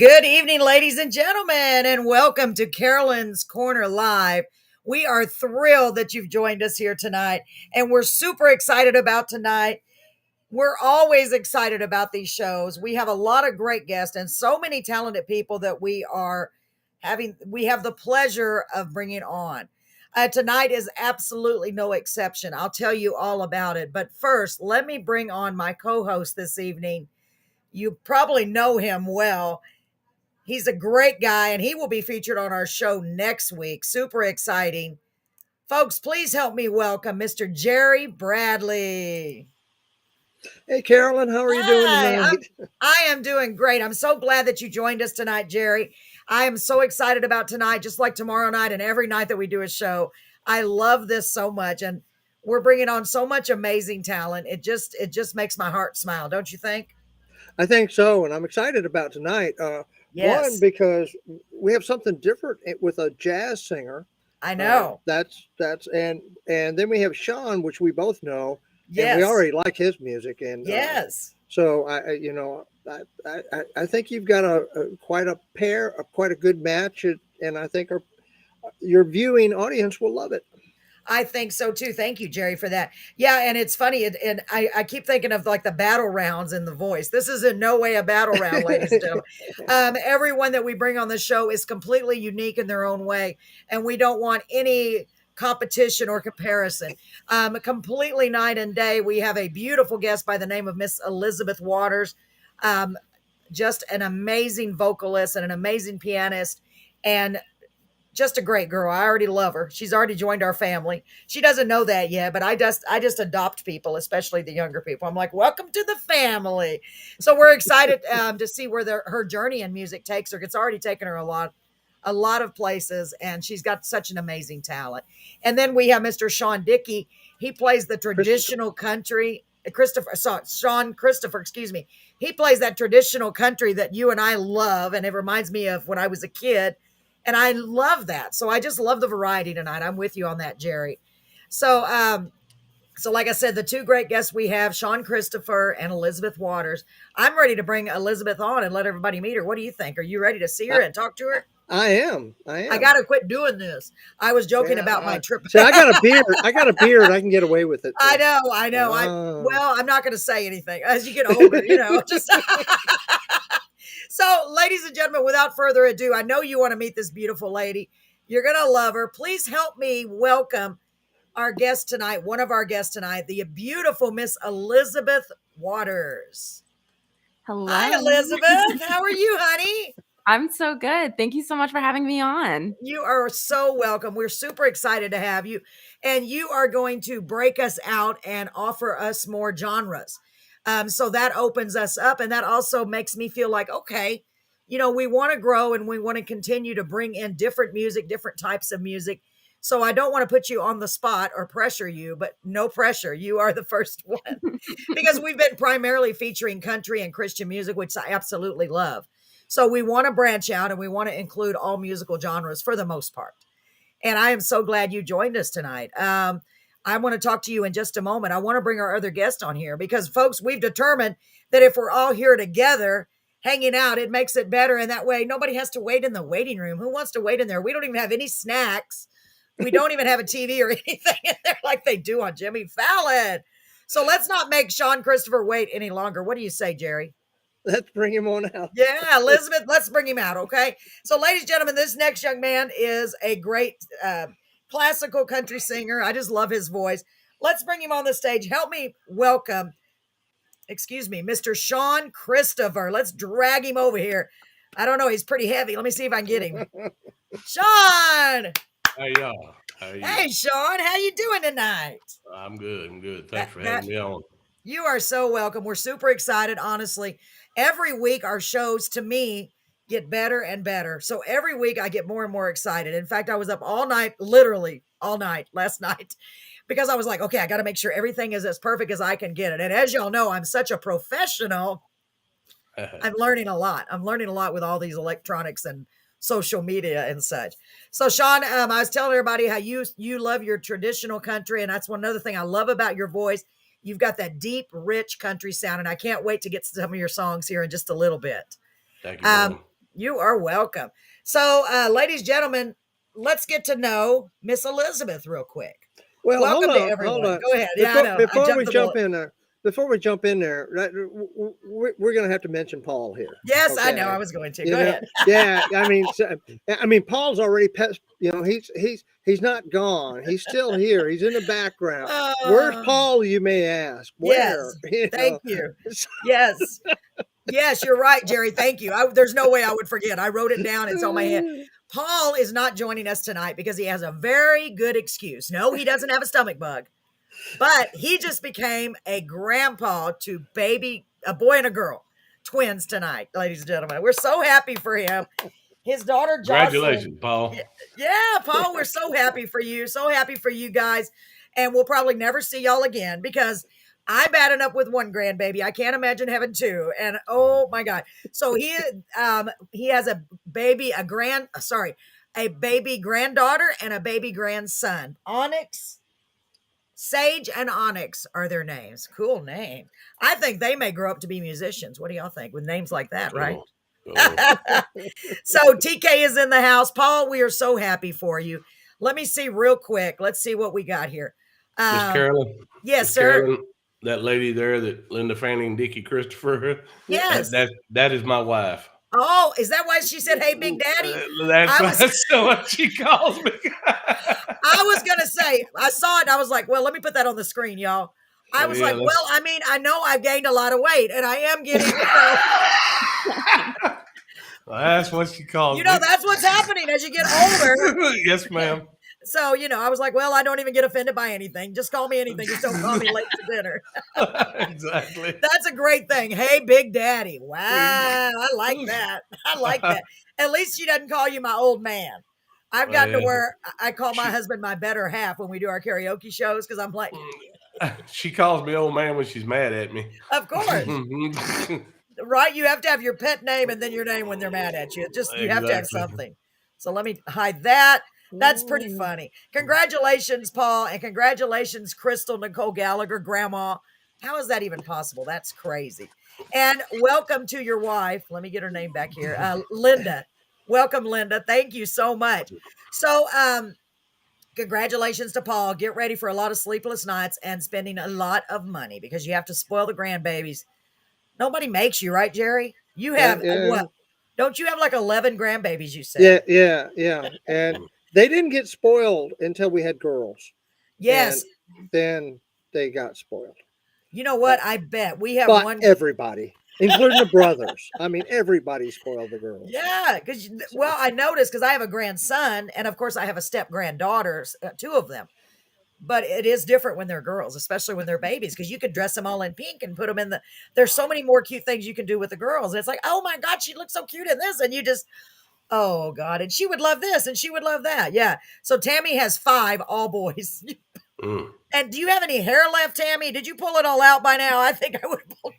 Good evening, ladies and gentlemen, and welcome to Carolyn's Corner Live. We are thrilled that you've joined us here tonight, and we're super excited about tonight. We're always excited about these shows. We have a lot of great guests and so many talented people that we have the pleasure of bringing on. Tonight is absolutely no exception. I'll tell you all about it. But first, let me bring on my co-host this evening. You probably know him well. He's a great guy, and he will be featured on our show next week. Super exciting. Folks, please help me welcome Mr. Jerry Bradley. Hey, Carolyn, how are you doing tonight? I am doing great. I'm so glad that you joined us tonight, Jerry. I am so excited about tonight, just like tomorrow night and every night that we do a show. I love this so much, and we're bringing on so much amazing talent. It just makes my heart smile, don't you think? I think so, and I'm excited about tonight. One, Yes, because we have something different with a jazz singer. I know. That's and then we have Sean, which we both know, and we Yes, already like his music. And yes. so I think you've got a quite a pair, quite a good match, and I think your viewing audience will love it. I think so too. Thank you, Jerry, for that. Yeah, and it's funny, and I keep thinking of like the battle rounds in The Voice. This is in no way a battle round, ladies and gentlemen. Everyone that we bring on the show is completely unique in their own way, and we don't want any competition or comparison. Completely night and day. We have a beautiful guest by the name of Miss Elisabeth Waters. Um, just an amazing vocalist and an amazing pianist. And just a great girl. I already love her. She's already joined our family. She doesn't know that yet, but I just adopt people, especially the younger people. I'm like, welcome to the family. So we're excited to see where her journey in music takes her. It's already taken her a lot of places, and she's got such an amazing talent. And then we have Mr. Sean Dickey. He plays the Christopher. traditional country. Sean Christopher, excuse me. He plays that traditional country that you and I love, and it reminds me of when I was a kid, and I love that. So I just love the variety tonight. I'm with you on that, Jerry. So, like I said, the two great guests we have, Sean Christopher and Elisabeth Waters. I'm ready to bring Elizabeth on and let everybody meet her. What do you think? Are you ready to see her I, and talk to her? I am. I I am. got to quit doing this. I was joking Yeah. about my trip. See, I got a beard. I got a beard. I can get away with it. I So. know, I know. Ah. Well, I'm not going to say anything as you get older, just So, ladies and gentlemen, without further ado, I know you want to meet this beautiful lady. You're going to love her. Please help me welcome our guest tonight, one of our guests tonight, the beautiful Miss Elisabeth Waters. Hi, Hello. Elizabeth. How are you, honey? I'm so good. Thank you so much for having me on. You are so welcome. We're super excited to have you. And you are going to break us out and offer us more genres. So that opens us up. And that also makes me feel like, okay, we want to grow and we want to continue to bring in different music, different types of music. So I don't want to put you on the spot or pressure you, but no pressure. You are the first one because we've been primarily featuring country and Christian music, which I absolutely love. So we want to branch out and we want to include all musical genres for the most part. And I am so glad you joined us tonight. I want to talk to you in just a moment. I want to bring our other guest on here because, folks, we've determined that if we're all here together hanging out, it makes it better. And that way, nobody has to wait in the waiting room. Who wants to wait in there? We don't even have any snacks. We don't even have a TV or anything in there like they do on Jimmy Fallon. So let's not make Sean Christopher wait any longer. What do you say, Jerry? Let's bring him on out. Yeah, Elizabeth, let's bring him out, okay? So, ladies and gentlemen, this next young man is a great classical country singer. I just love his voice. Let's bring him on the stage. Help me welcome, Mr. Sean Christopher. Let's drag him over here. I don't know, he's pretty heavy. Let me see if I can get him. Sean! Hey y'all, how are you? Hey, Sean, how you doing tonight? I'm good. I'm good. Thanks for having me on. You are so welcome. We're super excited, honestly. Every week, our shows, to me, get better and better. So every week, I get more and more excited. In fact, I was up all night, literally all night last night, because I was like, okay, I got to make sure everything is as perfect as I can get it. And as y'all know, I'm such a professional. I'm learning a lot. I'm learning a lot with all these electronics and social media and such. So, Sean, I was telling everybody how you love your traditional country, and that's one other thing I love about your voice. You've got that deep, rich country sound, and I can't wait to get some of your songs here in just a little bit. Thank you. You are welcome. So, ladies and gentlemen, let's get to know Miss Elizabeth real quick. Well, Welcome to hold everyone. on. Go ahead. Yeah, I know. I Before we jumped the jump bullet. in there, before we jump in there, we're going to have to mention Paul here. Yes, I know. Okay? I was going to. You Go know, ahead. yeah. I mean, Paul's already you know, he's not gone. He's still here. He's in the background. Where's Paul? You may ask. Where? Yes. You Thank know. you. Yes. Yes, you're right, Jerry. Thank you. There's no way I would forget. I wrote it down. It's on my head. Paul is not joining us tonight because he has a very good excuse. No, he doesn't have a stomach bug, but he just became a grandpa to a boy and a girl, twins tonight, ladies and gentlemen. We're so happy for him. His daughter, Jocelyn. Congratulations, Paul. Yeah, Paul, we're so happy for you. So happy for you guys. And we'll probably never see y'all again because I'm bad enough with one grandbaby. I can't imagine having two. And oh my God. So he has a baby granddaughter and a baby grandson. Onyx, Sage, and Onyx are their names. Cool name. I think they may grow up to be musicians. What do y'all think with names like that, right? So TK is in the house. Paul, we are so happy for you. Let me see real quick. Let's see what we got here. Miss Carolyn. Yes, Miss sir. Carolyn, that lady there, that Linda Fanning and Dickie Christopher. Yes. That is my wife. Oh, is that why she said, "Hey, Big Daddy"? That's what she calls me. I was gonna say, I saw it. And I was like, well, let me put that on the screen, y'all. I was like, well, I mean, I know I've gained a lot of weight, and I am getting. Well, that's what she calls me. That's what's happening as you get older. Yes, ma'am. So, I was like, well, I don't even get offended by anything. Just call me anything. Just don't call me late to dinner. Exactly. That's a great thing. Hey, Big Daddy. Wow. I like that. I like that. At least she doesn't call you my old man. I've gotten to where I call my husband my better half when we do our karaoke shows because I'm like. She calls me old man when she's mad at me. Of course. Right? You have to have your pet name and then your name when they're mad at you. You have to have something. So let me hide that. That's pretty funny. Congratulations, Paul, and congratulations, Crystal Nicole Gallagher, Grandma. How is that even possible? That's crazy. And welcome to your wife. Let me get her name back here. Linda. Welcome, Linda. Thank you so much. So, congratulations to Paul. Get ready for a lot of sleepless nights and spending a lot of money because you have to spoil the grandbabies. Nobody makes you, right, Jerry? You have what? Don't you have like 11 grandbabies, you said? Yeah. And they didn't get spoiled until we had girls. Yes. And then they got spoiled. You know what? I bet we have one. Everybody, including the brothers. I mean, everybody spoiled the girls. Yeah, because I noticed because I have a grandson, and of course I have a step granddaughter, two of them. But it is different when they're girls, especially when they're babies, because you can dress them all in pink and put them in there's so many more cute things you can do with the girls. And it's like, oh my God, she looks so cute in this. And you just, oh God, and she would love this and she would love that. Yeah. So Tammy has 5, all boys. And do you have any hair left, Tammy? Did you pull it all out by now? I think I would pull.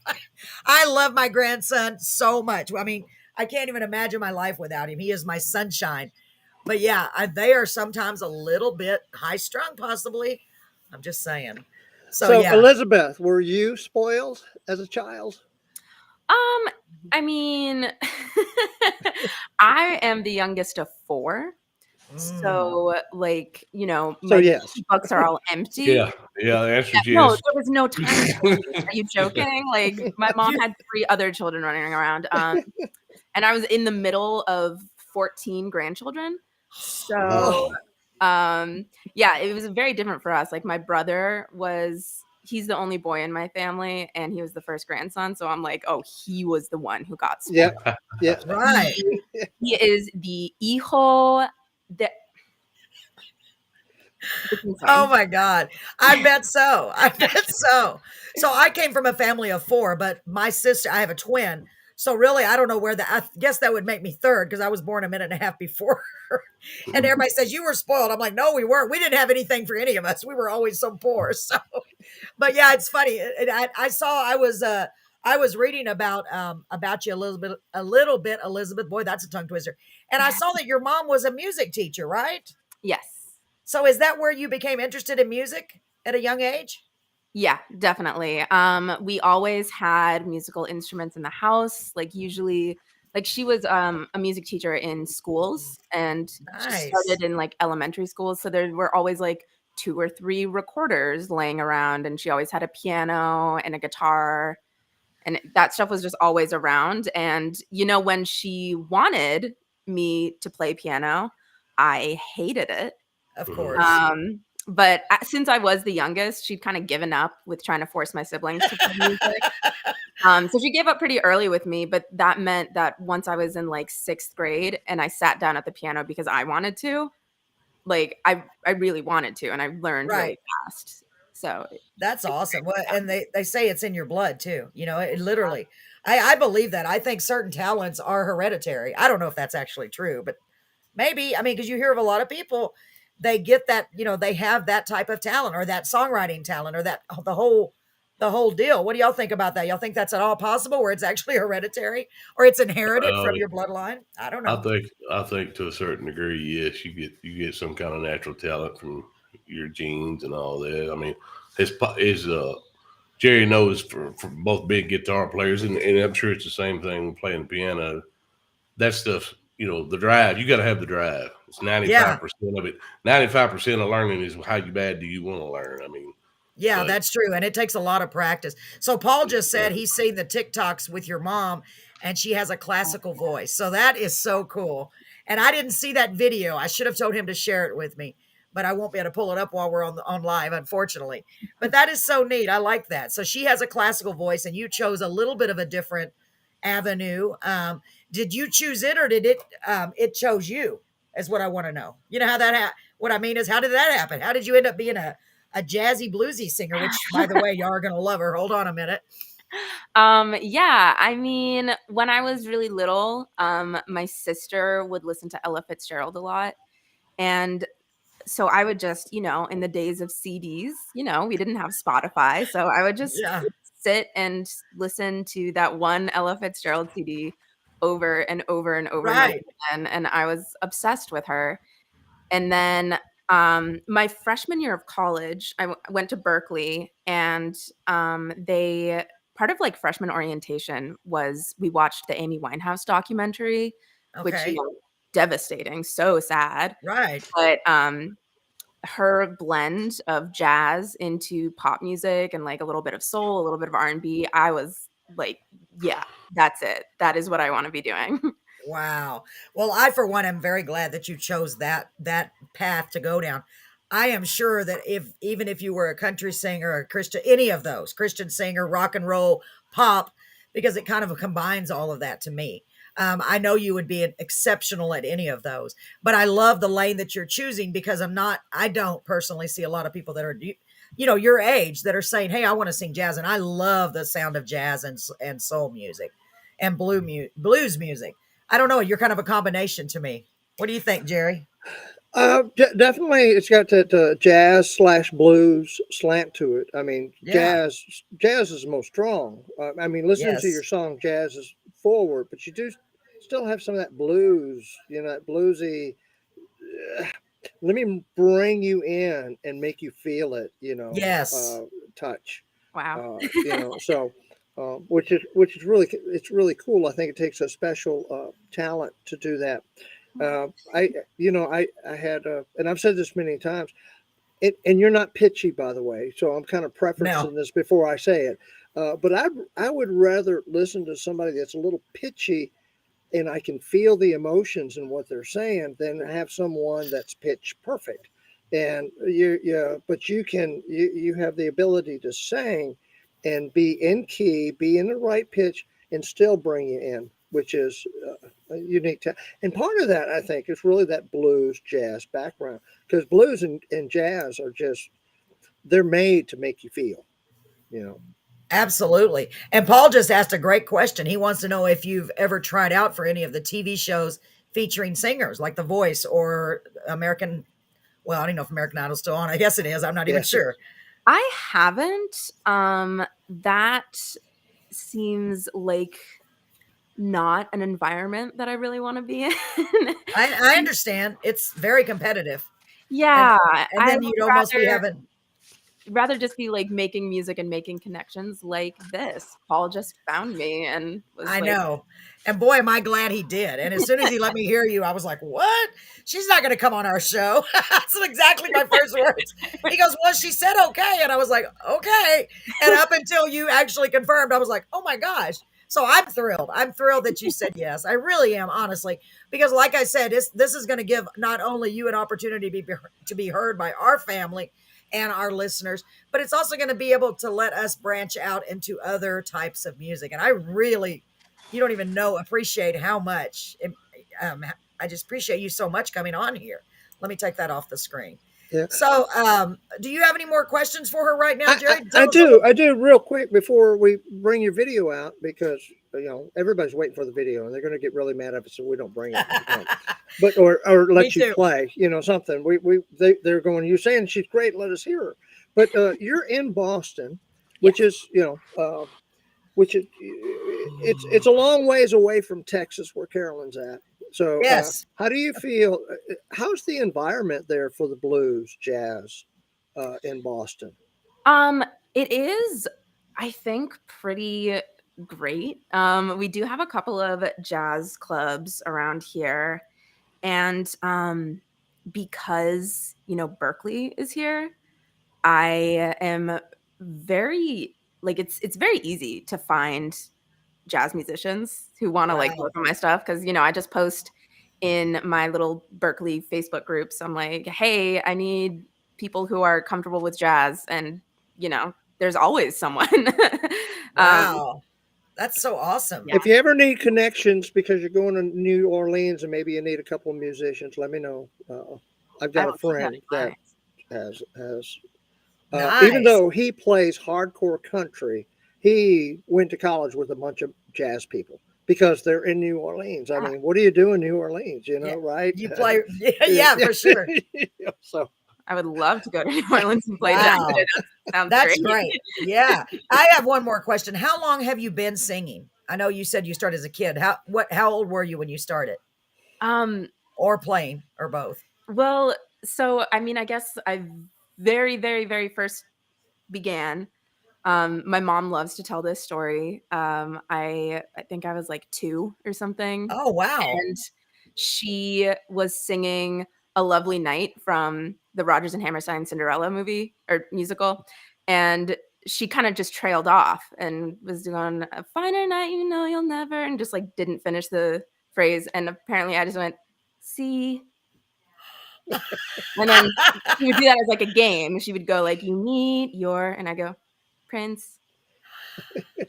I love my grandson so much. I mean, I can't even imagine my life without him. He is my sunshine. But yeah, they are sometimes a little bit high strung, possibly. I'm just saying. So yeah. Elizabeth, were you spoiled as a child? I mean, I am the youngest of 4. So, like, my yes. books are all empty. Yeah, the answer is yes. No, there was no time. Are you joking? Like, my mom had 3 other children running around. And I was in the middle of 14 grandchildren. So, yeah, it was very different for us. Like, my brother he's the only boy in my family, and he was the first grandson. So I'm like, oh, he was the one who got spoiled. Yeah. Right. He is the hijo de. Oh my God. I bet so. So I came from a family of 4, but my sister, I have a twin. So really, I don't know I guess that would make me 3rd because I was born a minute and a half before her. And everybody says, you were spoiled. I'm like, no, we weren't. We didn't have anything for any of us. We were always so poor. So, but yeah, it's funny. I was reading about you a little bit, Elizabeth. Boy, that's a tongue twister. And I saw that your mom was a music teacher, right? Yes. So is that where you became interested in music at a young age? Yeah, definitely. We always had musical instruments in the house. Like, usually Like she was a music teacher in schools, and she Nice. started in like elementary schools. So there were always like 2 or 3 recorders laying around, and she always had a piano and a guitar, and that stuff was just always around. And when she wanted me to play piano, I hated it. Of Mhm. course. But since I was the youngest, she'd kind of given up with trying to force my siblings to play music. So she gave up pretty early with me, but that meant that once I was in like 6th grade and I sat down at the piano because I wanted to, like I really wanted to, and I learned Right. really fast. So That's it's awesome. Well, great. and they say it's in your blood too. It literally. I believe that. I think certain talents are hereditary. I don't know if that's actually true, but maybe. I mean, because you hear of a lot of people, they get that. They have that type of talent or that songwriting talent or that the whole deal. What do y'all think about that? Y'all think that's at all possible, where it's actually hereditary or it's inherited Uh, from your bloodline? I don't I know. think I think to a certain degree, yes, you get some kind of natural talent from your genes and all that. I mean, his Jerry knows for both big guitar players, and I'm sure it's the same thing playing the piano. That stuff, the drive. You got to have the drive. It's Yeah. 95% of it. 95% of learning is how bad do you want to learn. I mean, Yeah, but that's true, and it takes a lot of practice. So Paul just uh, said he's seen the TikToks with your mom, and she has a classical voice. So that is so cool. And I didn't see that video. I should have told him to share it with me, but I won't be able to pull it up while we're on live, unfortunately. But that is so neat. I like that. So she has a classical voice, and you chose a little bit of a different avenue. Did you choose it, or did it chose you? Is what I want to know. You know how that what I mean is, how did that happen? How did you end up being a jazzy bluesy singer, which by the way, y'all are gonna love her. Hold on a minute. Yeah, I mean, when I was really little, my sister would listen to Ella Fitzgerald a lot. And so I would just, in the days of CDs, we didn't have Spotify. So I would just Yeah, sit and listen to that one Ella Fitzgerald CD over and over and over and over right. again. And I was obsessed with her. And then my freshman year of college, I went to Berkeley, and they part of like freshman orientation was we watched the Amy Winehouse documentary, which Okay. devastating, so sad. Right. But her blend of jazz into pop music and like a little bit of soul, a little bit of R&B, I was like, yeah, that's it. That is what I want to be doing. Wow. Well, I for one am very glad that you chose that path to go down. I am sure that even if you were a country singer or a Christian, any of those, Christian singer, rock and roll, pop, because it kind of combines all of that to me. I know you would be exceptional at any of those, but I love the lane that you're choosing because I don't personally see a lot of people that are, your age that are saying, "Hey, I want to sing jazz," and I love the sound of jazz and soul music and blues music. I don't know. You're kind of a combination to me. What do you think, Jerry? Definitely, it's got that jazz slash blues slant to it. I mean, Yeah. jazz is the most strong. I mean, listening to your Yes. song, jazz is forward, but you do still have some of that blues. That bluesy. uh, Let me bring you in and make you feel it. Yes. Touch. Wow. So. Which is really, it's really cool. I think it takes a special talent to do that. I had, and I've said this many times, and you're not pitchy, by the way, so I'm kind of No. preferencing this before I say it. But I would rather listen to somebody that's a little pitchy and I can feel the emotions in what they're saying than have someone that's pitch perfect. And but you have the ability to sing and be in key, be in the right pitch, and still bring you in, which is unique. And part of that, I think, is really that blues jazz background, because blues and jazz are just, they're made to make you feel, you know. Absolutely. And Paul just asked a great question. He wants to know if you've ever tried out for any of the TV shows featuring singers like The Voice or American. Well, I don't know if American Idol's still on. I guess it is. I'm not even Yes, sure. I haven't. That seems like not an environment that I really want to be in. I understand. It's very competitive. And Yeah, and I then would you'd almost be rather having rather just be like making music and making connections like this. Paul just found me and was I like, know. And boy, am I glad he did. And as soon as he let me hear you, I was like, what? She's not going to come on our show. That's exactly my first words. He goes, well, she said okay. And I was like, okay. And up until you actually confirmed, I was like, oh my gosh. So I'm thrilled. I'm thrilled that you said yes. I really am, honestly, because like I said, this is going to give not only you an opportunity to be heard by our family and our listeners, but it's also going to be able to let us branch out into other types of music. And I really, you don't even know, appreciate how much. I just appreciate you so much coming on here. Let me take that off the screen. Yeah. So, do you have any more questions for her right now, Jerry? I do. I do real quick before we bring your video out, because everybody's waiting for the video and they're going to get really mad at us if we don't bring it. But or let you play, something. They're going, you're saying she's great, let us hear her. But you're in Boston, which is which is it's a long ways away from Texas where Carolyn's at. So yes, how do you feel? How's the environment there for the blues jazz in Boston? It is, I think, pretty great. We do have a couple of jazz clubs around here, and because Berkeley is here, I am very it's very easy to find jazz musicians who want to like wow, work on my stuff, because I just post in my little Berkeley Facebook groups. I'm like, hey, I need people who are comfortable with jazz, and there's always someone. wow, that's so awesome. Yeah. If you ever need connections because you're going to New Orleans and maybe you need a couple of musicians, let me know. I've I got will a keep that friend in that mind. has even Nice. though he plays hardcore country, he went to college with a bunch of jazz people because they're in New Orleans. I Ah, mean, what do you do in New Orleans? Yeah, Right? you play, yeah, for sure. So I would love to go to New Orleans and play jazz. Wow, That sounds that's great. great. Yeah, I have one more question. How long have you been singing? I know you said you started as a kid. How old were you when you started, Um, or playing, or both? well, so I mean, I guess I very, very, very first began. My mom loves to tell this story. I think I was like 2 or something, Oh, wow. and she was singing "A Lovely Night" from the Rodgers and Hammerstein Cinderella movie or musical, and she kind of just trailed off and was doing "A finer night, you'll never," and just like didn't finish the phrase. And apparently, I just went, "See." And then she would do that as like a game. She would go like, "You meet your," and I go, "Prince."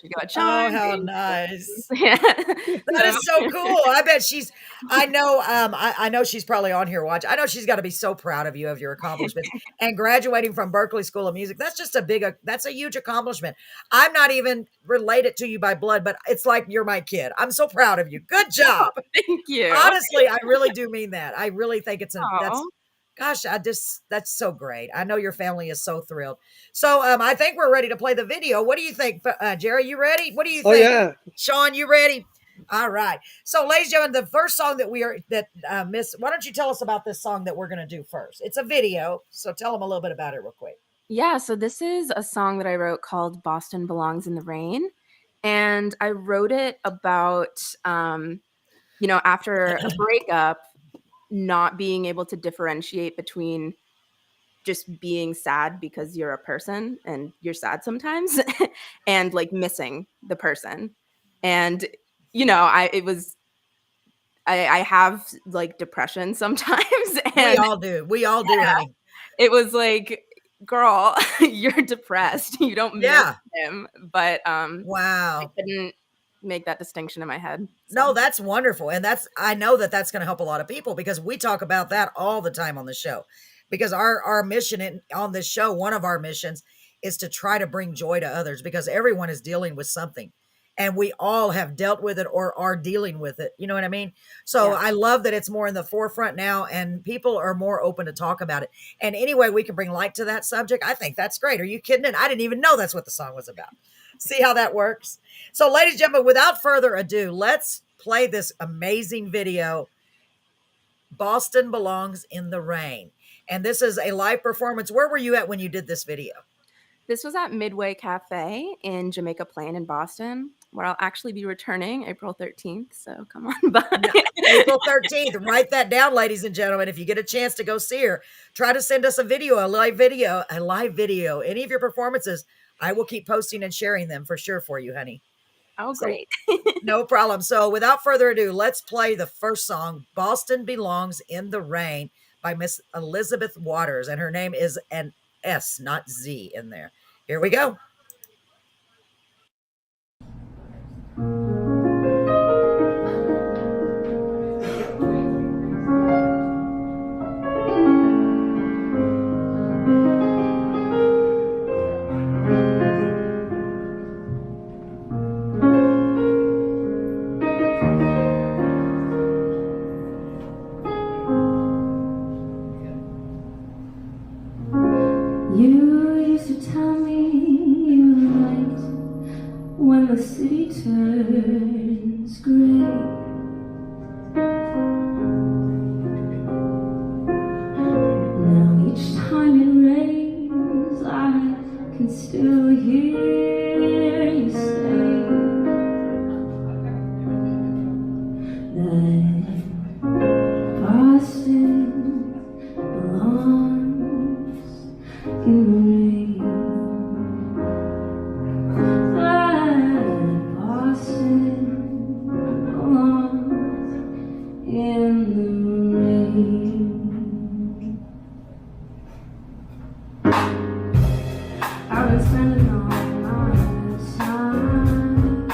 She go, Oh, how "Charming Prince." nice. Yeah. That So is so cool. I bet I know, I know she's probably on here watching. I know she's got to be so proud of you, of your accomplishments, and graduating from Berkeley School of Music. That's just that's a huge accomplishment. I'm not even related to you by blood, but it's like you're my kid. I'm so proud of you. Good oh, job. thank you. Honestly, I really do mean that. I really think Aw. gosh, that's so great. I know your family is so thrilled. So, I think we're ready to play the video. What do you think, Jerry? You ready? What do you oh think? yeah, Sean, you ready? All right. So, ladies and gentlemen, the first song Miss, why don't you tell us about this song that we're going to do first? It's a video, so tell them a little bit about it real quick. Yeah, so this is a song that I wrote called Boston Belongs in the Rain. And I wrote it about, after a breakup, not being able to differentiate between just being sad because you're a person and you're sad sometimes and like missing the person. And, I have like depression sometimes. We And all do. We all do, honey. it was like, girl, you're depressed. You don't miss Yeah. him. But I Wow. couldn't make that distinction in my head. No, So that's wonderful. And I know that that's going to help a lot of people because we talk about that all the time on the show. Because our mission on this show, one of our missions is to try to bring joy to others because everyone is dealing with something and we all have dealt with it or are dealing with it. You know what I mean? So yeah. I love that it's more in the forefront now and people are more open to talk about it. And anyway, we can bring light to that subject. I think that's great. Are you kidding? I didn't even know that's what the song was about. See how that works? So, ladies and gentlemen, without further ado, let's play this amazing video. Boston Belongs in the Rain. And this is a live performance. Where were you at when you did this video? This was at Midway Cafe in Jamaica Plain in Boston, where I'll actually be returning April 13th. So come on by. April 13th. Write that down, ladies and gentlemen. If you get a chance to go see her, try to send us a live video. Any of your performances. I will keep posting and sharing them for sure for you, honey. Oh, great. No problem. So without further ado, let's play the first song, Boston Belongs in the Rain by Miss Elisabeth Waters. And her name is an S, not Z in there. Here we go. You used to tell me you liked when the city turns gray. Now each time it rains, I can still hear you say that Boston belongs in the rain. Boston belongs in the rain. I've been spending all my time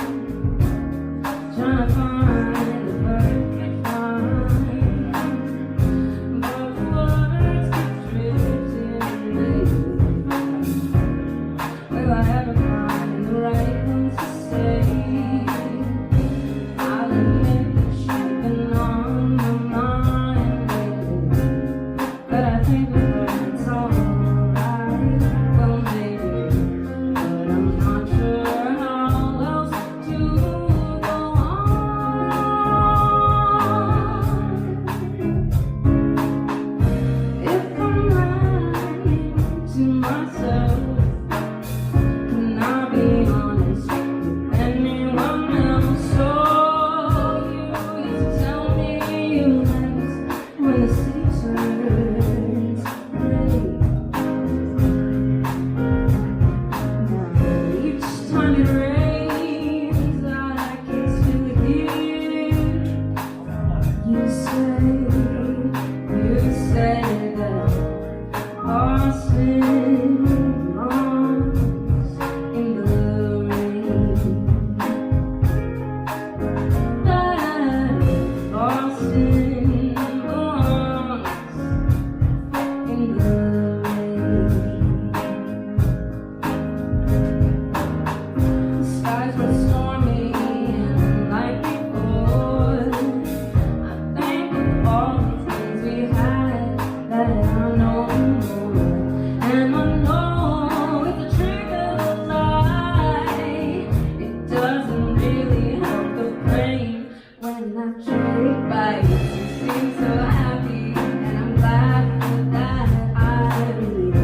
trying to find the perfect line, but the words keep drifting away. Will I ever find the right ones to say? I'll admit that you've been on my mind lately, but I think that it's alright. Well, maybe, but I'm not sure how else to go on. If I'm lying to myself, can I be honest with anyone else? So you used to tell me you left when the city turns gray. Now each time it rains, I can still hear you say that Boston belongs in the rain. That Boston belongs in the rain. The skies were stormy and like before. I think of all the things we had that I know more. And I know if the truth is a lie, it doesn't really help the brain when I trade bites. You seem so happy, and I'm glad that I believe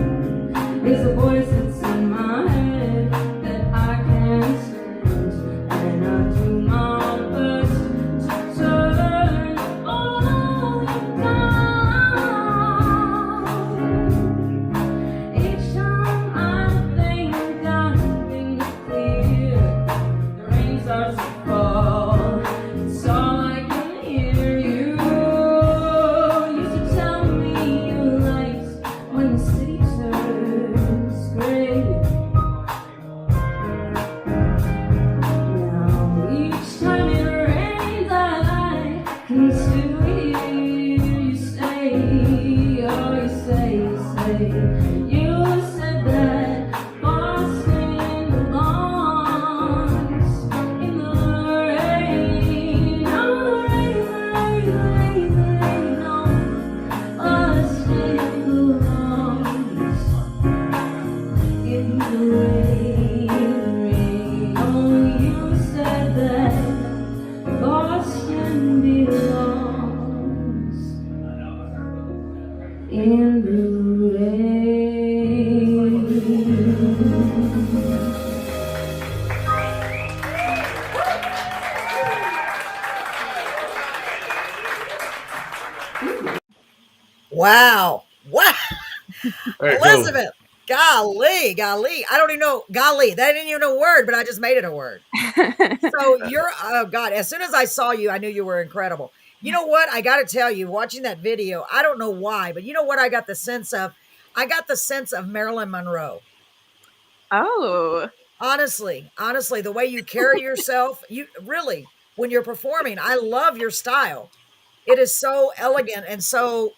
there's a voice that's in my head that I can't stand, and I do my best to turn all of it down. Each time I think I've been clear, the rain starts to fall. It's all I can hear. You used to tell me you liked when the city turns gray. Now each time it rains, I can still hear you say, oh, you said that Boston belongs in the rain. Oh, the rain, oh, Boston belongs in the rain. Oh, you said that Boston belongs in the rain. Wow. Wow. Very cool. Elizabeth. Golly, golly. I don't even know. Golly. That ain't even a word, but I just made it a word. So you're, oh God, as soon as I saw you, I knew you were incredible. You know what? I got to tell you, watching that video, I don't know why, but you know what I got the sense of? I got the sense of Marilyn Monroe. Oh, Honestly, the way you carry yourself, you really, when you're performing, I love your style. It is so elegant and so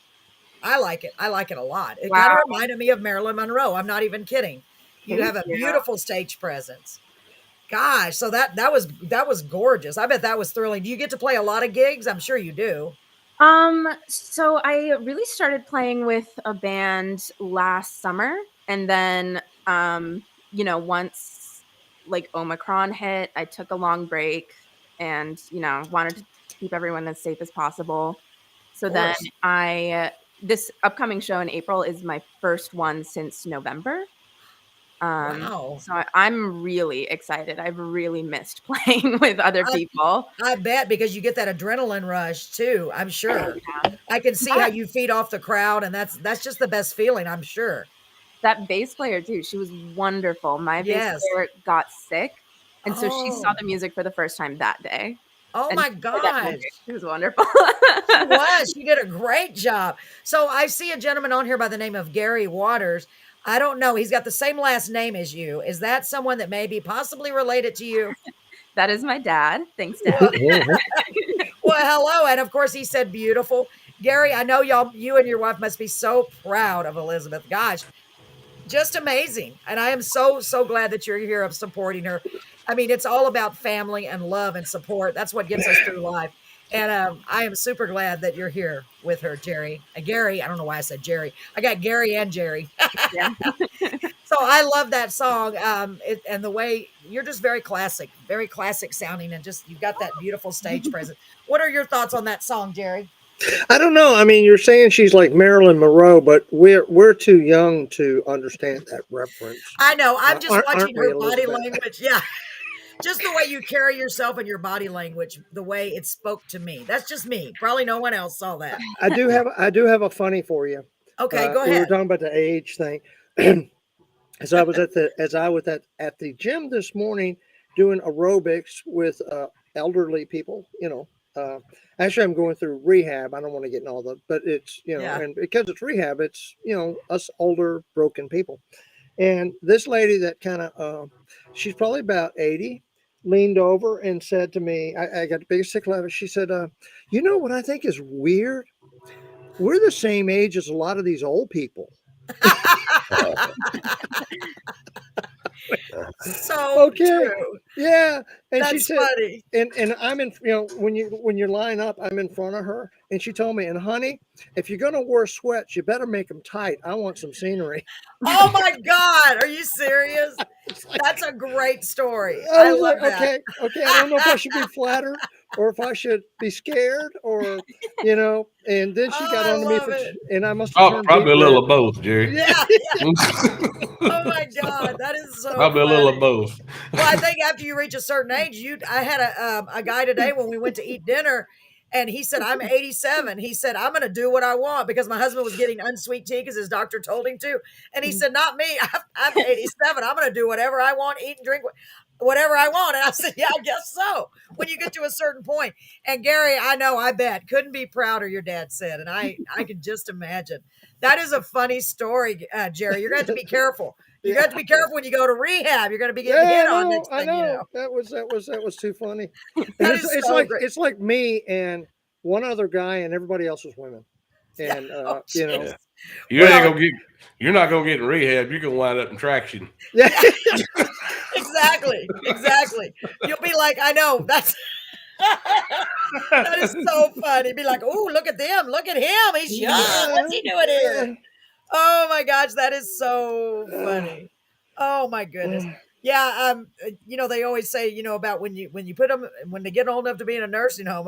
I like it. I like it a lot. It kind of wow. reminded me of Marilyn Monroe. I'm not even kidding. You Thank have a you. beautiful stage presence. Gosh, so that was gorgeous. I bet that was thrilling. Do you get to play a lot of gigs? I'm sure you do. So I really started playing with a band last summer, and then once like Omicron hit, I took a long break and, wanted to keep everyone as safe as possible. So Of then course. this upcoming show in April is my first one since November. Wow. I'm really excited. I've really missed playing with other I people. I bet because you get that adrenaline rush too, I'm sure. Yeah. I can see how That you feed off the crowd and that's just the best feeling, I'm sure. that bass player too, she was wonderful. My bass Yes. player got sick, and so she saw Oh. the music for the first time that day, Oh and my she played that whole gosh. gig. It was wonderful. She was. She did a great job. So I see a gentleman on here by the name of Gary Waters. I don't know. He's got the same last name as you. Is that someone that may be possibly related to you? That is my dad. Thanks, Dad. Well, well, hello. And of course, he said beautiful. Gary, I know you and your wife must be so proud of Elizabeth. Gosh, just amazing. And I am so glad that you're here of supporting her. I mean, it's all about family and love and support. That's what gets us through life. And I am super glad that you're here with her, Jerry. Gary, I don't know why I said Jerry. I got Gary and Jerry. Yeah. So I love that song. And the way you're just very classic sounding, and just you've got that beautiful stage presence. What are your thoughts on that song, Jerry? I don't know. I mean, you're saying she's like Marilyn Monroe, but we're too young to understand that reference, I know. I'm just aren't watching we, her body Elizabeth? language. Yeah. Just the way you carry yourself and your body language, the way it spoke to me. That's just me. Probably no one else saw that. I do have a funny for you. Okay, go We were ahead. talking about the age thing. As I was at the gym this morning doing aerobics with elderly people. Actually, I'm going through rehab. I don't want to get in all the, but it's Yeah. and because it's rehab, it's us older broken people. And this lady that kind of, she's probably about 80, leaned over and said to me, I got the biggest sick letter. She said, you know what I think is weird? We're the same age as a lot of these old people. So Okay. true. Yeah. And she That's said, funny. and I'm in, when you line up, I'm in front of her. And she told me, and honey, if you're going to wear sweats, you better make them tight. I want some scenery. Oh my God. Are you serious? It's like, That's a great story. I I was love like, that. okay, I don't know if I should be flattered or if I should be scared and then she Oh, got I on to me love it. and I must have Oh, turned deep probably a little red. of both, Jerry. Yeah. Oh my God. That is so Probably a little of funny. both. Well, I think after you reach a certain age, I had a guy today when we went to eat dinner, and he said, "I'm 87." He said, "I'm going to do what I want," because my husband was getting unsweet tea because his doctor told him to, and he said, "Not me. I'm 87. I'm going to do whatever I want, eat and drink whatever I want." And I said, "Yeah, I guess so." When you get to a certain point, and Gary, I know, I bet, couldn't be prouder. Your dad said, and I can just imagine. That is a funny story, Jerry. You're going to have to be careful. You Yeah. got to be careful when you go to rehab. You're going to be getting Yeah, hit on next I thing you know. know. That was too funny. And That it's is it's so like great. it's like me and one other guy and everybody else is women. Yeah. And Oh, Yeah. jeez. You ain't Well, gonna get. You're not gonna get in rehab. You're gonna wind up in traction. yeah. yeah, exactly. Exactly. You'll be like, I know. That's that is so funny. Be like, oh, look at them. Look at him. He's young. What's he doing here? Oh my gosh, that is so funny. Oh my goodness. Yeah, they always say, about when you put them when they get old enough to be in a nursing home.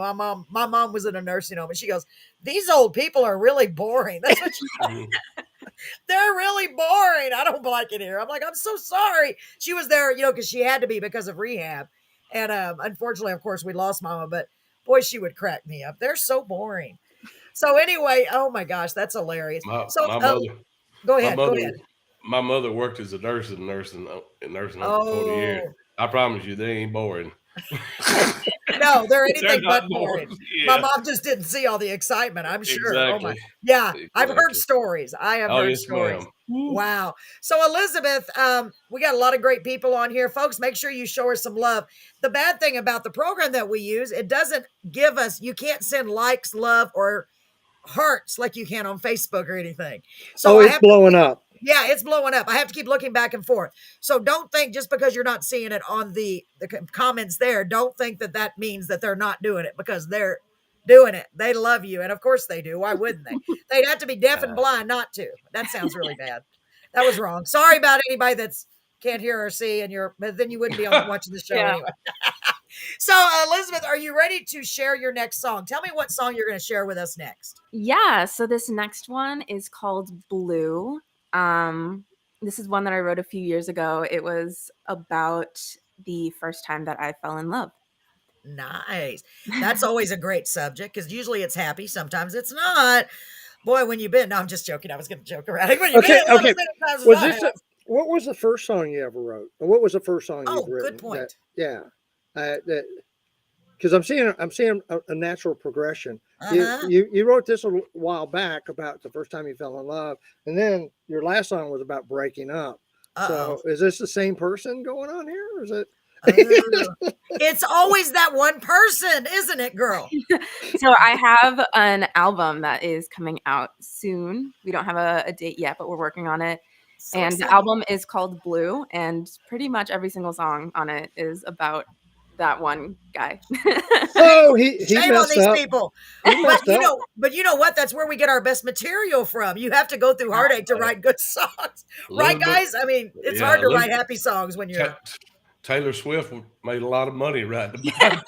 My mom was in a nursing home, and she goes, "These old people are really boring." That's what they're really boring. I don't like it here. I'm like, I'm so sorry. She was there, because she had to be because of rehab, and unfortunately, of course, we lost Mama. But boy, she would crack me up. They're so boring. So anyway, oh my gosh, that's hilarious. My So my mother go my ahead. Go mother ahead. my mother worked as a nurse in nursing home for 40 years. Oh I promise you, they ain't boring. no, they're They're anything not but boring. boring. My Yeah, mom just didn't see all the excitement, I'm sure. Oh my, exactly, yeah, I've heard exactly. stories. I have Oh heard yes, stories. ma'am. Woo. Wow. So Elizabeth, we got a lot of great people on here, folks. Make sure you show her some love. The bad thing about the program that we use, it doesn't give us. You can't send likes, love, or hearts like you can on Facebook or anything. So Oh, I it's have to blowing up. yeah, it's blowing up. I have to keep looking back and forth. So don't think just because you're not seeing it on the comments there, don't think that that means that they're not doing it, because they're doing it. They love you. And of course they do. Why wouldn't they? They'd have to be deaf and blind not to. That sounds really bad. That was wrong. Sorry about anybody that's can't hear or see, but then you wouldn't be on watching the show Yeah. anyway. So Elizabeth, are you ready to share your next song? Tell me what song you're going to share with us next. Yeah, so this next one is called Blue. This is one that I wrote a few years ago. It was about the first time that I fell in love. Nice. That's always a great subject, because usually it's happy. Sometimes it's not. Boy, when you've been, no, I'm just joking. I was going to joke around. When you've been Okay, in love okay. as many times as Was I this have. what was the first song you ever wrote? Or what was the first song you've Oh, written? good point. Because I'm seeing a natural progression. Uh-huh. You wrote this a while back about the first time you fell in love, and then your last song was about breaking up. Uh-oh. So is this the same person going on here, or is it? Oh. It's always that one person, isn't it, girl? So I have an album that is coming out soon. We don't have a date yet, but we're working on it. So And exciting. the album is called Blue, and pretty much every single song on it is about that one guy. Oh, he Shame on messed these up. people. He But messed up. you know what? That's where we get our best material from. You have to go through heartache to write good songs. Right, Elizabeth, guys? I mean, it's yeah, hard to write Elizabeth, happy songs when you're Taylor Swift made a lot of money writing about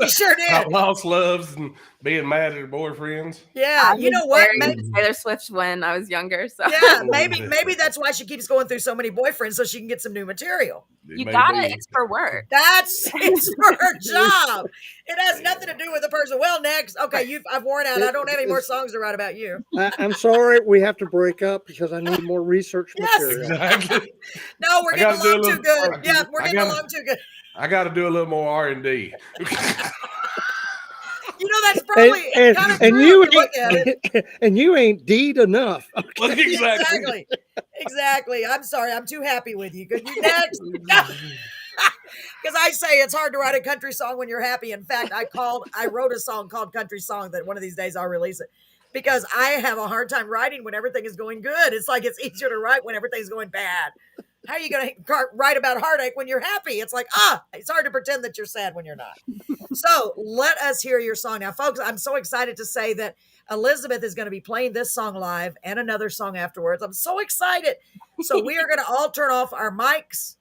She sure did. lost loves and being mad at her boyfriends. Yeah. I You was know what? very Maybe, into Taylor Swift when I was younger. So yeah, maybe that's why she keeps going through so many boyfriends, so she can get some new material. you It may got it. be. It's for work. It's for her job. It has nothing to do with the person. Well, next, okay, I've worn out. I don't have any more songs to write about you. I'm sorry, we have to break up because I need more research Yes. material. Exactly. No, we're I getting gotta do a along too little- good. Yeah, we're I getting gotta- along too good. I got to do a little more R&D. You know, that's probably kind of and true you if you look at it. and you ain't deed enough. Well, exactly. Exactly. I'm sorry. I'm too happy with you. Could you next? Because I say it's hard to write a country song when you're happy. In fact, I wrote a song called Country Song that one of these days I'll release it, because I have a hard time writing when everything is going good. It's like it's easier to write when everything's going bad. How are you going to write about heartache when you're happy? It's like, it's hard to pretend that you're sad when you're not. So let us hear your song. Now, folks, I'm so excited to say that Elisabeth is going to be playing this song live and another song afterwards. I'm so excited. So we are going to all turn off our mics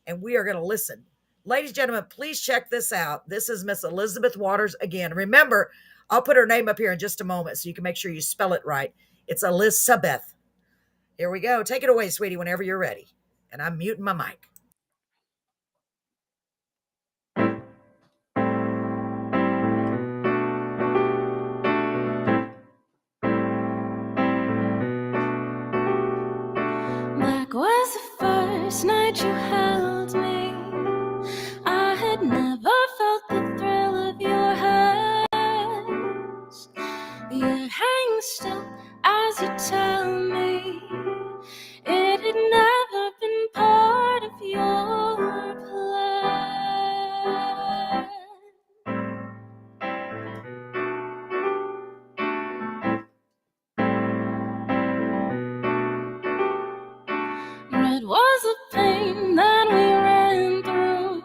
and we are going to listen. Ladies and gentlemen, please check this out. This is Miss Elisabeth Waters again. Remember, I'll put her name up here in just a moment so you can make sure you spell it right. It's Elisabeth. Here we go. Take it away, sweetie, whenever you're ready. And I'm muting my mic. Black was the first night you held me. I had never felt the thrill of your hands. You hang still as you tell me it had never been part of your plan. Red was the pain that we ran through,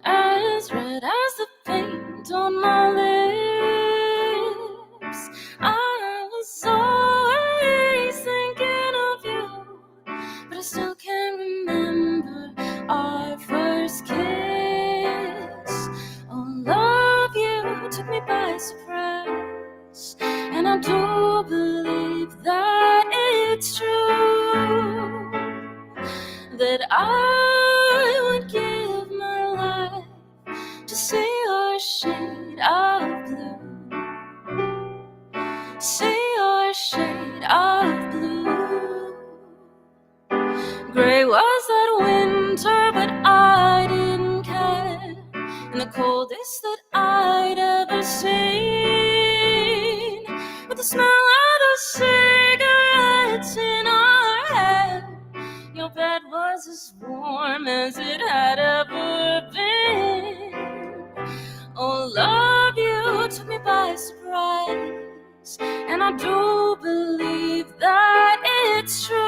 as red as the paint on my lips. I was always thinking of you, but I still can't remember our first kiss. Oh, love, you took me by surprise, and I do believe that it's true, that I would give my life to see your shade of blue. coldest that I'd ever seen. With the smell of the cigarettes in our hair, your bed was as warm as it had ever been. Oh, love, you took me by surprise, and I do believe that it's true,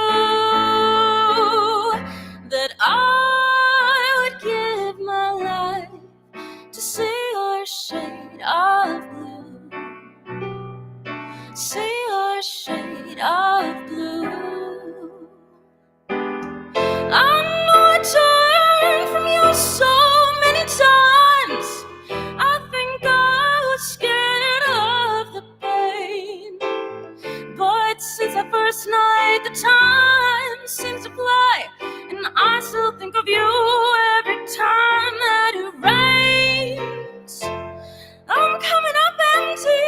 that I would give my life to see your shade of blue, see your shade of blue. I know I turned from you so many times. I think I was scared of the pain. But since that first night, the time seems to fly, and I still think of you every time that it rains. I'm coming up empty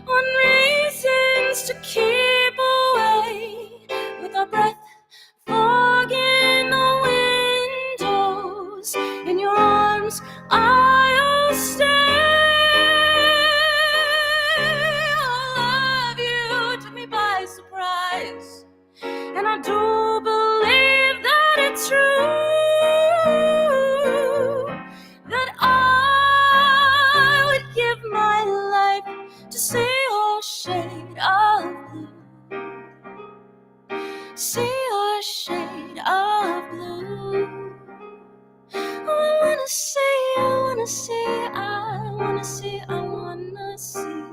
on reasons to keep away, with our breath fogging the windows. In your arms I'll stay. Oh, love, you took me by surprise, and I do believe that it's true, that I would give my life to see your shade of blue, see your shade of blue. I wanna see, I wanna see, I wanna see, I wanna see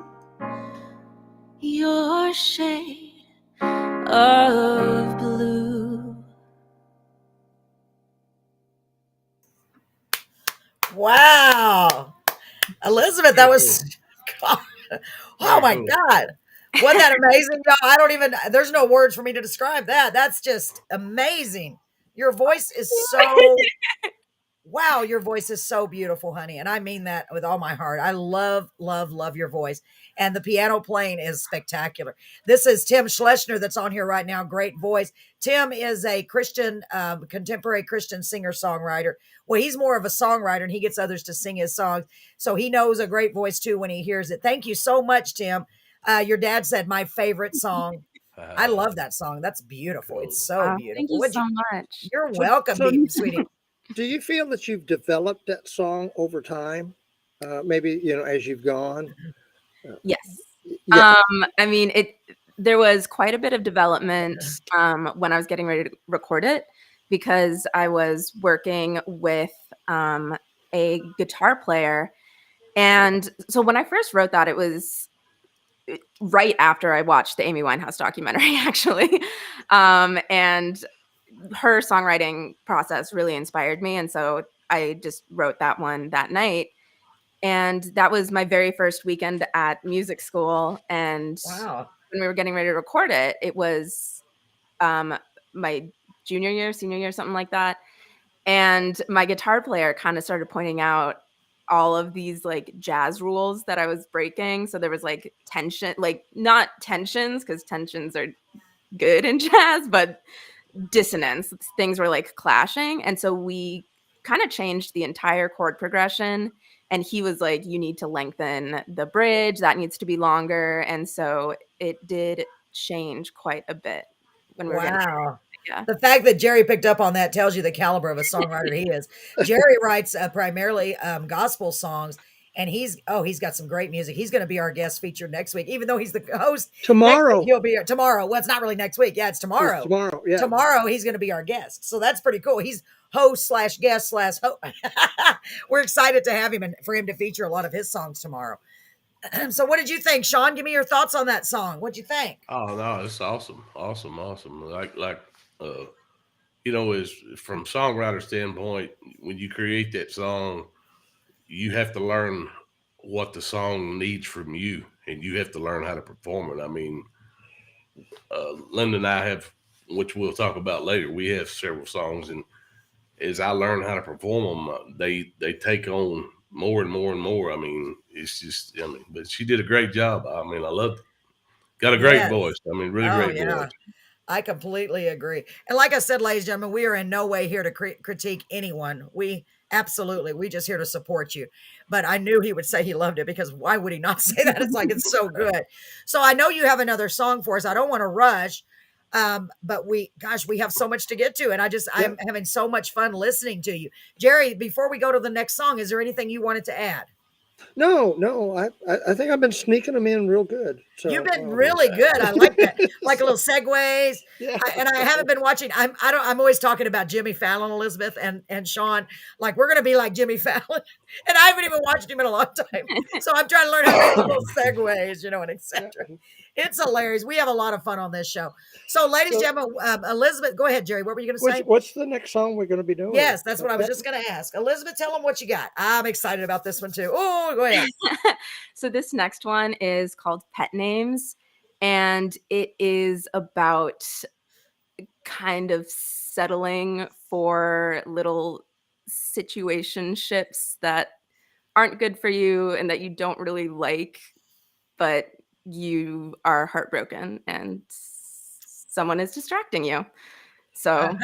your shade of blue. Wow. Elizabeth, that was God. Oh my God. Wasn't that amazing? No, I don't even, there's no words for me to describe that. That's just amazing. Your voice is so, wow, your voice is so beautiful, honey. And I mean that with all my heart. I love, love, love your voice. And the piano playing is spectacular. This is Tim Schlesinger that's on here right now. Great voice. Tim is a Christian, contemporary Christian singer songwriter. Well, he's more of a songwriter and he gets others to sing his songs. So he knows a great voice too when he hears it. Thank you so much, Tim. Your dad said my favorite song. I love that song. That's beautiful. It's so Thank beautiful. you so much. You're welcome, So- sweetie. Do you feel that you've developed that song over time? Maybe, as you've gone? Yes. Yeah. I mean, there was quite a bit of development when I was getting ready to record it, because I was working with a guitar player. And so when I first wrote that, it was right after I watched the Amy Winehouse documentary, actually. And her songwriting process really inspired me. And so I just wrote that one that night. And that was my very first weekend at music school. And Wow. when we were getting ready to record it, it was my junior year, senior year, something like that. And my guitar player kind of started pointing out all of these like jazz rules that I was breaking. So there was like tension, like not tensions, because tensions are good in jazz, but dissonance. Things were like clashing. And so we kind of changed the entire chord progression. And he was like, you need to lengthen the bridge, that needs to be longer. And so it did change quite a bit when we were getting, Wow. yeah. The fact that Jerry picked up on that tells you the caliber of a songwriter he is. Jerry writes primarily gospel songs, and he's got some great music. He's going to be our guest featured next week, even though he's the host. Tomorrow. Next week, he'll be here tomorrow. Well, it's not really next week. Yeah, it's tomorrow. It's tomorrow. Yeah. Tomorrow he's going to be our guest. So that's pretty cool. He's host / guest / host. We're excited to have him and for him to feature a lot of his songs tomorrow. So what did you think, Sean? Give me your thoughts on that song. What'd you think? Oh no, it's awesome. Like is from songwriter standpoint, when you create that song, you have to learn what the song needs from you, and you have to learn how to perform it. I mean, Linda and I have, which we'll talk about later, we have several songs, and as I learn how to perform them, they take on more and more and more. I mean, it's just, but she did a great job. I mean, I loved it. Got a great Yes. voice. I mean, really Oh great yeah. voice. I completely agree. And like I said, ladies and gentlemen, we are in no way here to critique anyone. We just here to support you. But I knew he would say he loved it, because why would he not say that? It's like, it's so good. So I know you have another song for us. I don't want to rush. But we have so much to get to, and I'm having so much fun listening to you. Jerry, before we go to the next song, is there anything you wanted to add? No, I think I've been sneaking them in real good. So You've been really good. I like that. Like little segues. Yeah. And I haven't been watching. I'm always talking about Jimmy Fallon, Elizabeth, and Sean. Like, we're gonna be like Jimmy Fallon, and I haven't even watched him in a long time. So I'm trying to learn how to make little segues, and etc. It's hilarious. We have a lot of fun on this show. So, ladies and gentlemen, Elizabeth, go ahead, Jerry. What were you going to say? What's the next song we're going to be doing? Yes, that's what I was just going to ask. Elizabeth, tell them what you got. I'm excited about this one too. Oh, go ahead. So this next one is called Pet Names, and it is about kind of settling for little situationships that aren't good for you and that you don't really like, but you are heartbroken and someone is distracting you. So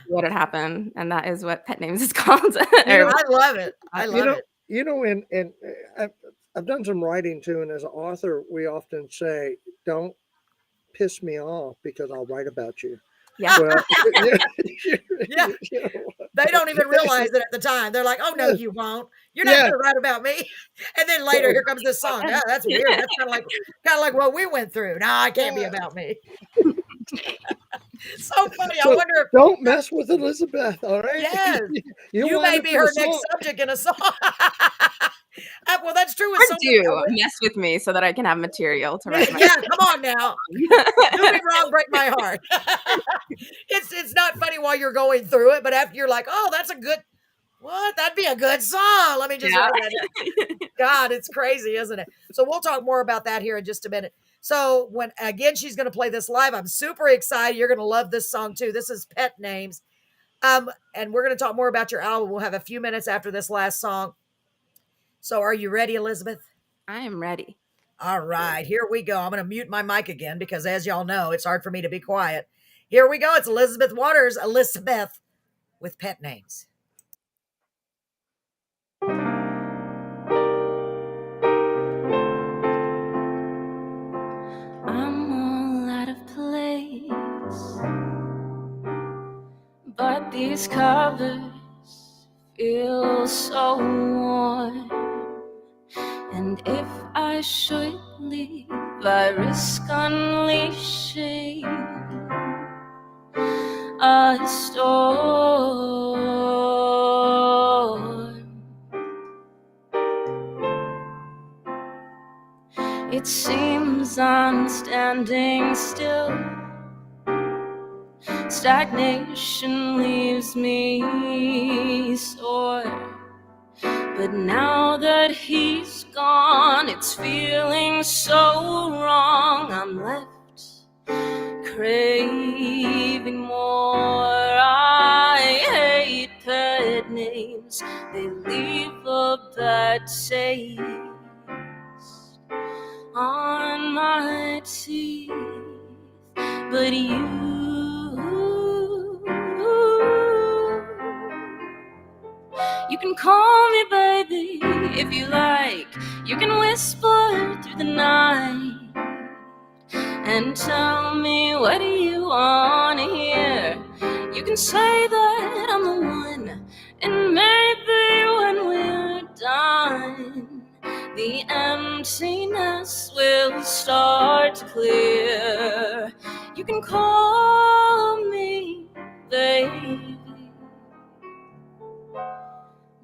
what had happened, and that is what Pet Names is called. I love it. I love it. And I've done some writing too, and as an author, we often say, "Don't piss me off because I'll write about you." Yeah. Well, yeah. They don't even realize it at the time. They're like, "Oh no, you won't. You're not going to write about me." And then later, here comes this song. Oh, that's weird. That's kind of like what we went through. No, it can't be about me. So funny. I wonder if don't mess with Elisabeth. All right. Yes. You may be her next subject in a song. Well, that's true. Or mess with me so that I can have material to write. Yeah, come on now. Do me wrong, break my heart. It's not funny while you're going through it, but after you're like, oh, that's a good. What? That'd be a good song. Let me just. God, it's crazy, isn't it? So we'll talk more about that here in just a minute. So when again she's going to play this live, I'm super excited. You're going to love this song too. This is Pet Names, and we're going to talk more about your album. We'll have a few minutes after this last song. So are you ready, Elizabeth? I am ready. All right, here we go. I'm going to mute my mic again because, as y'all know, it's hard for me to be quiet. Here we go. It's Elisabeth Waters, Elisabeth, with Pet Names. I'm all out of place, but these covers feel so warm. And if I should leave, I risk unleashing a storm. It seems I'm standing still. Stagnation leaves me sore. But now that he's gone, it's feeling so wrong. I'm left craving more. I hate pet names. They leave a bad taste on my teeth. But you can call me baby if you like. You can whisper through the night and tell me what do you want to hear. You can say that I'm the one, and maybe when we're done, the emptiness will start to clear. You can call me baby,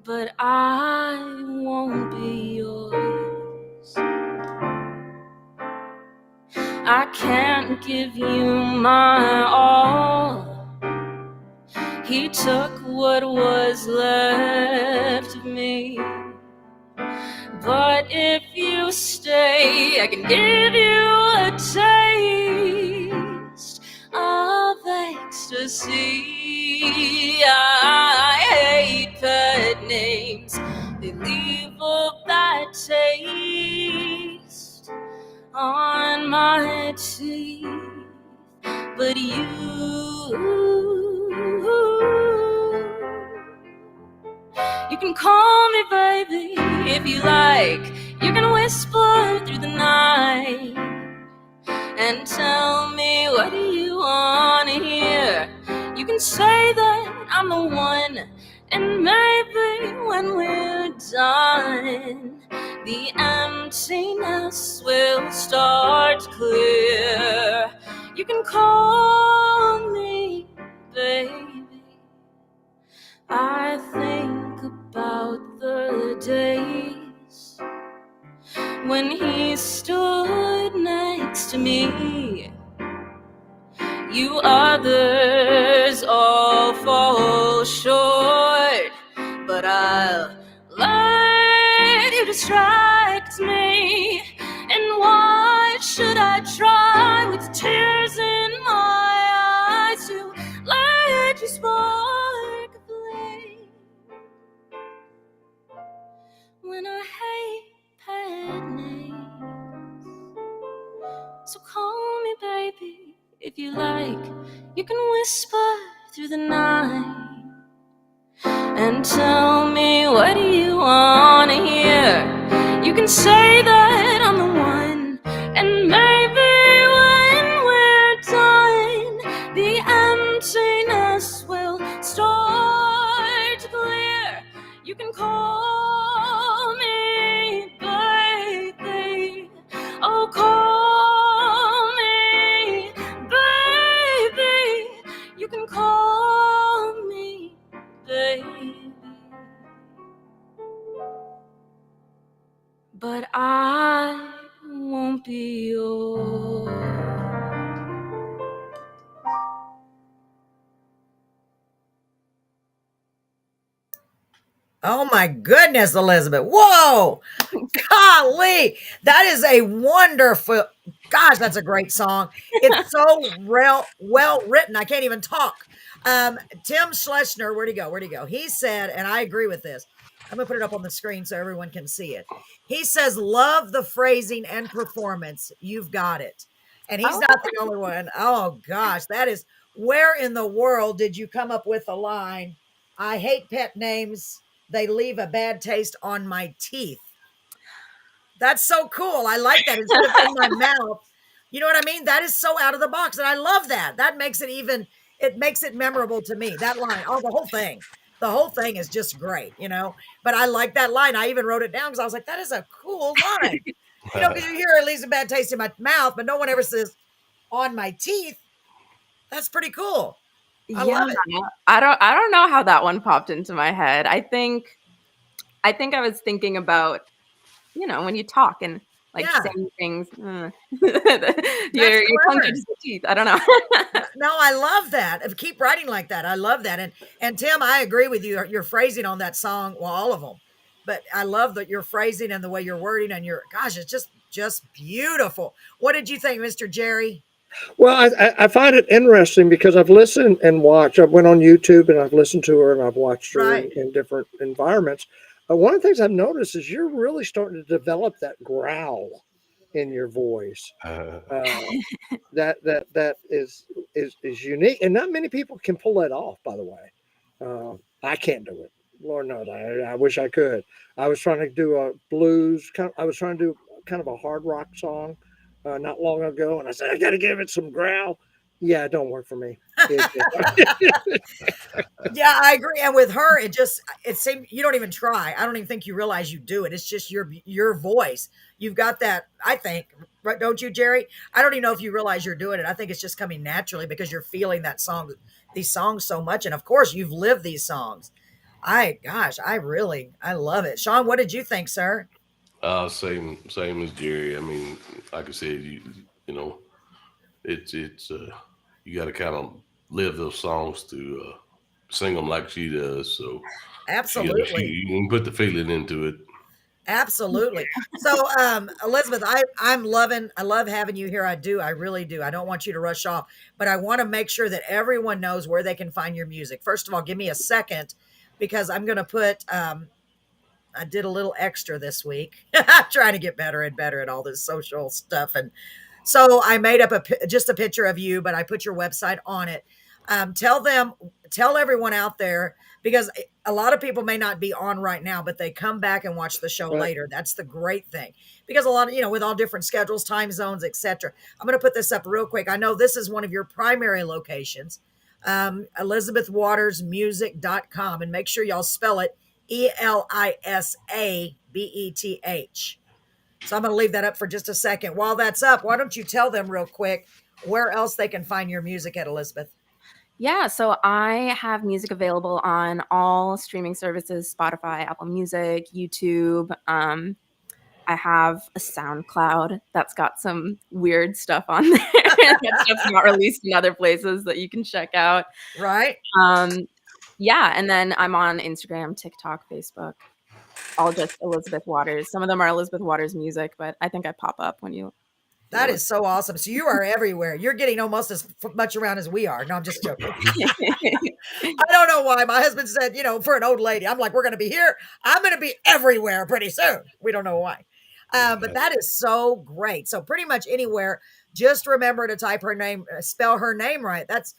but I won't be yours. I can't give you my all. He took what was left of me. But if you stay, I can give you a taste of ecstasy. I hate pet names. They leave a bad taste on my teeth. but you. You can call me baby if you like. You can whisper through the night and tell me what you want to hear. You can say that I'm the one, and maybe when we're done, the emptiness will start to clear. You can call me baby. I think about the days when he stood next to me. You others all fall short, but I'll let you distract me. And why should I try with tears in my eyes to let you spark a flame when I hate pet names? So call me baby if you like. You can whisper through the night and tell me what you want to hear. You can say that I'm the one, and maybe when we're done, the emptiness will start to clear. You can call me baby. Oh, call me baby. You can call me baby. But I won't be yours. Oh my goodness, Elizabeth. Whoa. Golly. That is a wonderful, gosh, that's a great song. It's so well written. I can't even talk. Tim Schlesinger, where'd he go? Where'd he go? He said, and I agree with this. I'm going to put it up on the screen so everyone can see it. He says, love the phrasing and performance. You've got it. And he's not the only one. Oh gosh, that is, where in the world did you come up with a line? I hate pet names. They leave a bad taste on my teeth. That's so cool. I like that. Instead of in my mouth, you know what I mean? That is so out of the box. And I love that. That makes it even, it makes it memorable to me. That line, oh, the whole thing. The whole thing is just great, you know. But I like that line. I even wrote it down because I was like, that is a cool line. You know, because you hear it leaves a bad taste in my mouth, but no one ever says on my teeth. That's pretty cool. I love it. I don't know how that one popped into my head. I think I was thinking about, you know, when you talk and like Yeah. saying things, your tongue touches the teeth. I don't know. No, I love that. Keep writing like that. I love that. And Tim, I agree with you. Your phrasing on that song, well, all of them, but I love that your phrasing and the way you're wording and your, gosh, it's just beautiful. What did you think, Mr. Jerry? Well, I find it interesting because I've listened and watched. I went on YouTube and I've listened to her and I've watched her Right. in different environments. One of the things I've noticed is you're really starting to develop that growl in your voice. That is unique, and not many people can pull that off. By the way, I can't do it. Lord knows, I wish I could. I was trying to do a blues. I was trying to do kind of a hard rock song not long ago, and I said I got to give it some growl. Yeah, it don't work for me. Yeah, I agree. And with her, it seemed you don't even try. I don't even think you realize you do it. It's just your voice. You've got that, I think, right? Don't you, Jerry? I don't even know if you realize you're doing it. I think it's just coming naturally because you're feeling that song, these songs so much. And of course, you've lived these songs. I love it. Sean, what did you think, sir? Same as Jerry. I mean, like I said, you know, it's you got to kind of live those songs to sing them like she does. So Absolutely. you can put the feeling into it. Absolutely. So, Elizabeth, I love having you here. I do. I really do. I don't want you to rush off, but I want to make sure that everyone knows where they can find your music. First of all, give me a second because I'm going to put, I did a little extra this week. I'm trying to get better and better at all this social stuff and So I made up just a picture of you, but I put your website on it. Tell everyone out there, because a lot of people may not be on right now, but they come back and watch the show Right. later. That's the great thing, because a lot of, with all different schedules, time zones, etc. I'm going to put this up real quick. I know this is one of your primary locations, ElisabethWatersMusic.com, and make sure y'all spell it ELISABETH. So I'm going to leave that up for just a second. While that's up, why don't you tell them real quick where else they can find your music at, Elisabeth? Yeah, so I have music available on all streaming services: Spotify, Apple Music, YouTube. I have a SoundCloud that's got some weird stuff on there that stuff's not released in other places that you can check out. Right? Yeah, and then I'm on Instagram, TikTok, Facebook, all just Elisabeth Waters. Some of them are Elisabeth Waters music, but I think I pop up when you. That is so awesome. So you are everywhere. You're getting almost as much around as we are. No, I'm just joking. I don't know why. My husband said, for an old lady, I'm like, we're going to be here. I'm going to be everywhere pretty soon. We don't know why. But that is so great. So pretty much anywhere, just remember to type her name, spell her name right. That's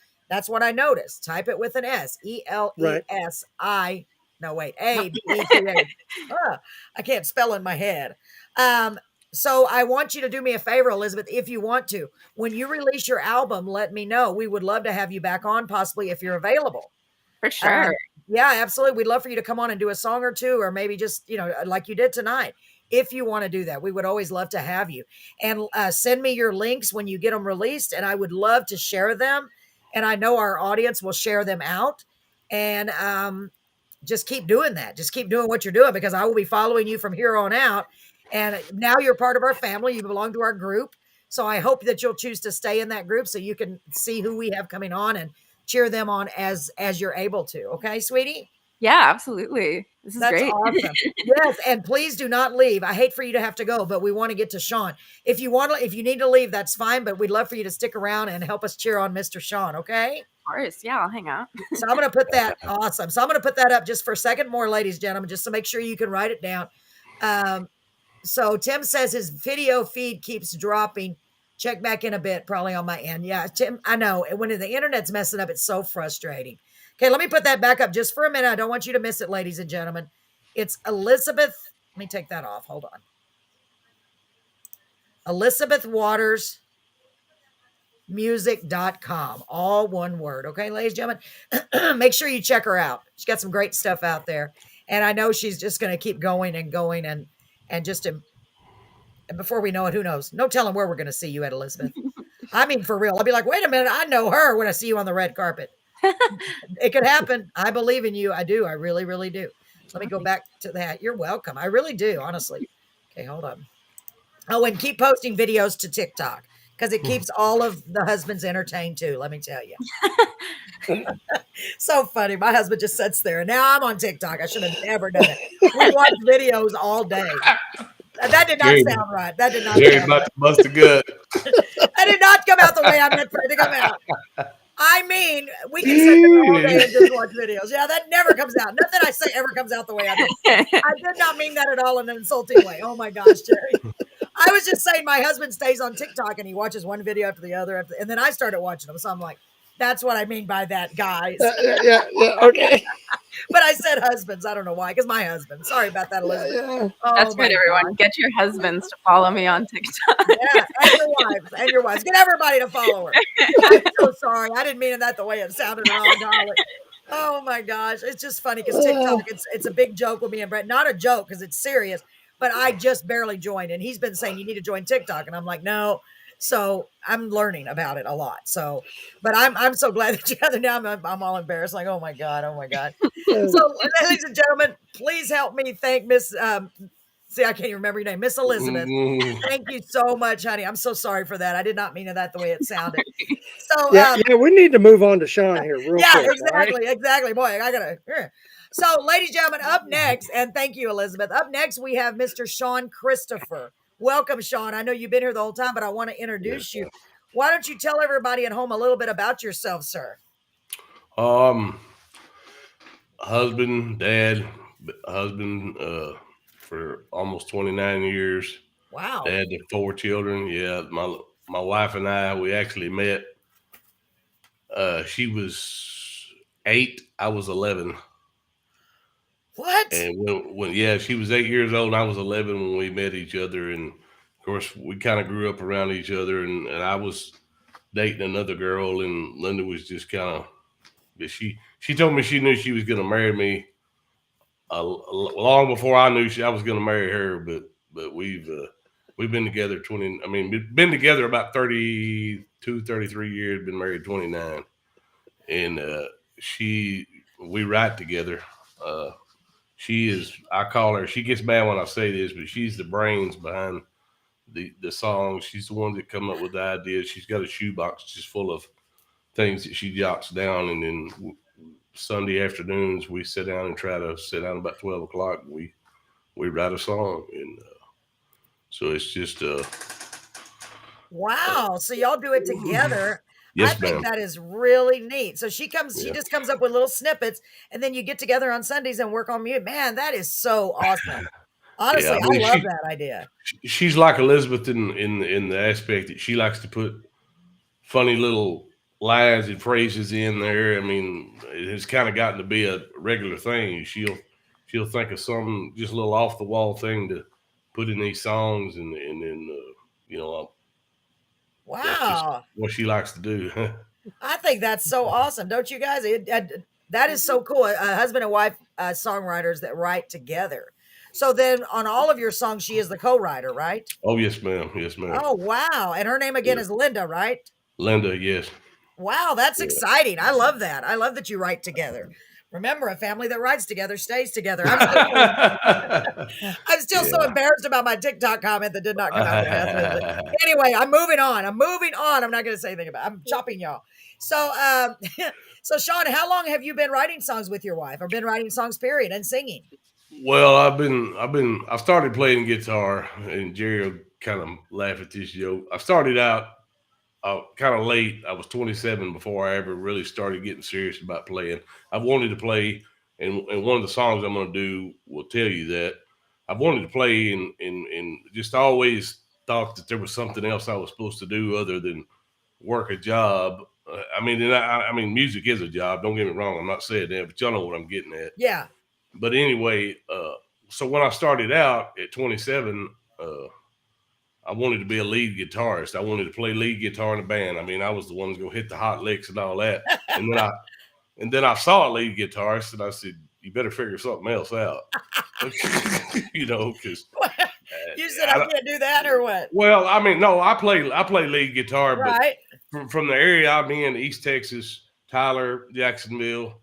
what I noticed. Type it with an S, ELESI. No, wait, ABETH. I can't spell in my head. So I want you to do me a favor, Elisabeth, if you want to. When you release your album, let me know. We would love to have you back on, possibly if you're available. For sure. Yeah, absolutely. We'd love for you to come on and do a song or two, or maybe just, like you did tonight. If you want to do that, we would always love to have you. And send me your links when you get them released, and I would love to share them. And I know our audience will share them out. And just keep doing that. Just keep doing what you're doing, because I will be following you from here on out. And now you're part of our family. You belong to our group. So I hope that you'll choose to stay in that group so you can see who we have coming on and cheer them on as you're able to. Okay, sweetie? Yeah, absolutely. This is great. Awesome. Yes, and please do not leave. I hate for you to have to go, but we want to get to Sean. If you need to leave, that's fine, but we'd love for you to stick around and help us cheer on Mr. Sean, okay? Of course. Yeah, I'll hang out. So I'm going to put that awesome. So I'm going to put that up just for a second more, ladies and gentlemen, just to make sure you can write it down. So Tim says his video feed keeps dropping. Check back in a bit, probably on my end. Yeah, Tim, I know. When the internet's messing up, it's so frustrating. Okay, let me put that back up just for a minute. I don't want you to miss it, ladies and gentlemen. It's Elisabeth. Let me take that off. Hold on. Elisabeth Waters music.com, all one word. Okay, ladies and gentlemen, make sure you check her out. She's got some great stuff out there. And I know she's just going to keep going and going and just and before we know it, who knows? No telling where we're going to see you at, Elisabeth. I mean, for real. I'll be like, wait a minute, I know her when I see you on the red carpet. It could happen. I believe in you. I do. I really, really do. Let me go back to that. You're welcome. I really do, honestly. Okay, hold on. Oh, and keep posting videos to TikTok, because it keeps all of the husbands entertained too, let me tell you. So funny. My husband just sits there, and now I'm on TikTok. I should have never done it. We watch videos all day. That did not sound right. That did not sound right. Bust a gut. That did not come out the way I meant for it to come out. I mean, we can sit there all day and just watch videos. Yeah, that never comes out. Nothing I say ever comes out the way I do. I did not mean that at all in an insulting way. Oh my gosh, Jerry. I was just saying my husband stays on TikTok and he watches one video after the other. And then I started watching them. So I'm like, that's what I mean by that, guys. Yeah, okay. But I said husbands. I don't know why, because my husband. Sorry about that, Elizabeth. Yeah. Oh, That's my good, everyone. God. Get your husbands to follow me on TikTok. Yeah, and your wives. Get everybody to follow her. I'm so sorry. I didn't mean that the way it sounded at all, darling. Oh my gosh. It's just funny because TikTok, it's a big joke with me and Brett. Not a joke because it's serious, but I just barely joined. And he's been saying you need to join TikTok. And I'm like, no. So I'm learning about it a lot. So, but I'm so glad that you got it now. I'm all embarrassed. Like, oh my God. So, ladies and gentlemen, please help me thank Miss, see, I can't even remember your name, Miss Elisabeth. Thank you so much, honey. I'm so sorry for that. I did not mean it that the way it sounded. So, yeah, we need to move on to Sean here real quick. Exactly. Boy, I gotta. So, ladies and gentlemen, up next, and thank you, Elisabeth. Up next, we have Mr. Sean Christopher. Welcome, Sean. I know you've been here the whole time, but I want to introduce you. Why don't you tell everybody at home a little bit about yourself, sir? Husband, dad, husband for almost 29 years. Wow. Dad to 4 children. Yeah, my wife and I, we actually met. She was 8, I was 11. What? And when she was 8 years old, and I was 11 when we met each other. And of course, we kind of grew up around each other. And I was dating another girl, and Linda was just kind of. She told me she knew she was going to marry me long before I knew I was going to marry her. But we've been together 20. I mean, we've been together about 32, 33 years. Been married 29, and we write together. She is, I call her, she gets mad when I say this, but she's the brains behind the songs. She's the one that come up with the ideas. She's got a shoebox just full of things that she jots down. And then Sunday afternoons, we sit down and try to sit down about 12 o'clock. We write a song. And so it's just. Wow. So y'all do it together. Yes, I think ma'am. that is really neat. So she just comes up with little snippets, and then you get together on Sundays and work on music. Man, that is so awesome. Honestly, Yeah, I mean, I love that idea. She's like Elizabeth in the aspect that she likes to put funny little lines and phrases in there. I mean, it has kind of gotten to be a regular thing. She'll think of some just a little off the wall thing to put in these songs, and then that's just Wow. what she likes to do. I think that's so awesome. Don't you guys? That is so cool. A husband and wife songwriters that write together. So then on all of your songs, she is the co-writer, right? Oh yes, ma'am. Yes, ma'am. Oh, wow. And her name again Yeah. is Linda, right? Linda, yes. Wow, that's Yeah. exciting. I love that. I love that you write together. Remember, a family that writes together stays together. I'm still so Yeah. embarrassed about my TikTok comment that did not come out right. Anyway, I'm moving on. I'm not going to say anything about it. I'm chopping y'all. So, so Sean, how long have you been writing songs with your wife, or been writing songs, period, and singing? Well, I started playing guitar, and Jerry will kind of laugh at this joke. I started out kind of late. I was 27 before I ever really started getting serious about playing. I wanted to play, and one of the songs I'm going to do will tell you that. I wanted to play and just always thought that there was something else I was supposed to do other than work a job. I mean, music is a job. Don't get me wrong. I'm not saying that, but y'all know what I'm getting at. Yeah. But anyway, so when I started out at 27, I wanted to be a lead guitarist. I wanted to play lead guitar in a band. I mean, I was the one who's going to hit the hot licks and all that. And then I saw a lead guitarist, and I said, "You better figure something else out." Because you said I can't do that, or what? Well, I mean, no, I play lead guitar, right? But from the area I'm in, East Texas, Tyler, Jacksonville,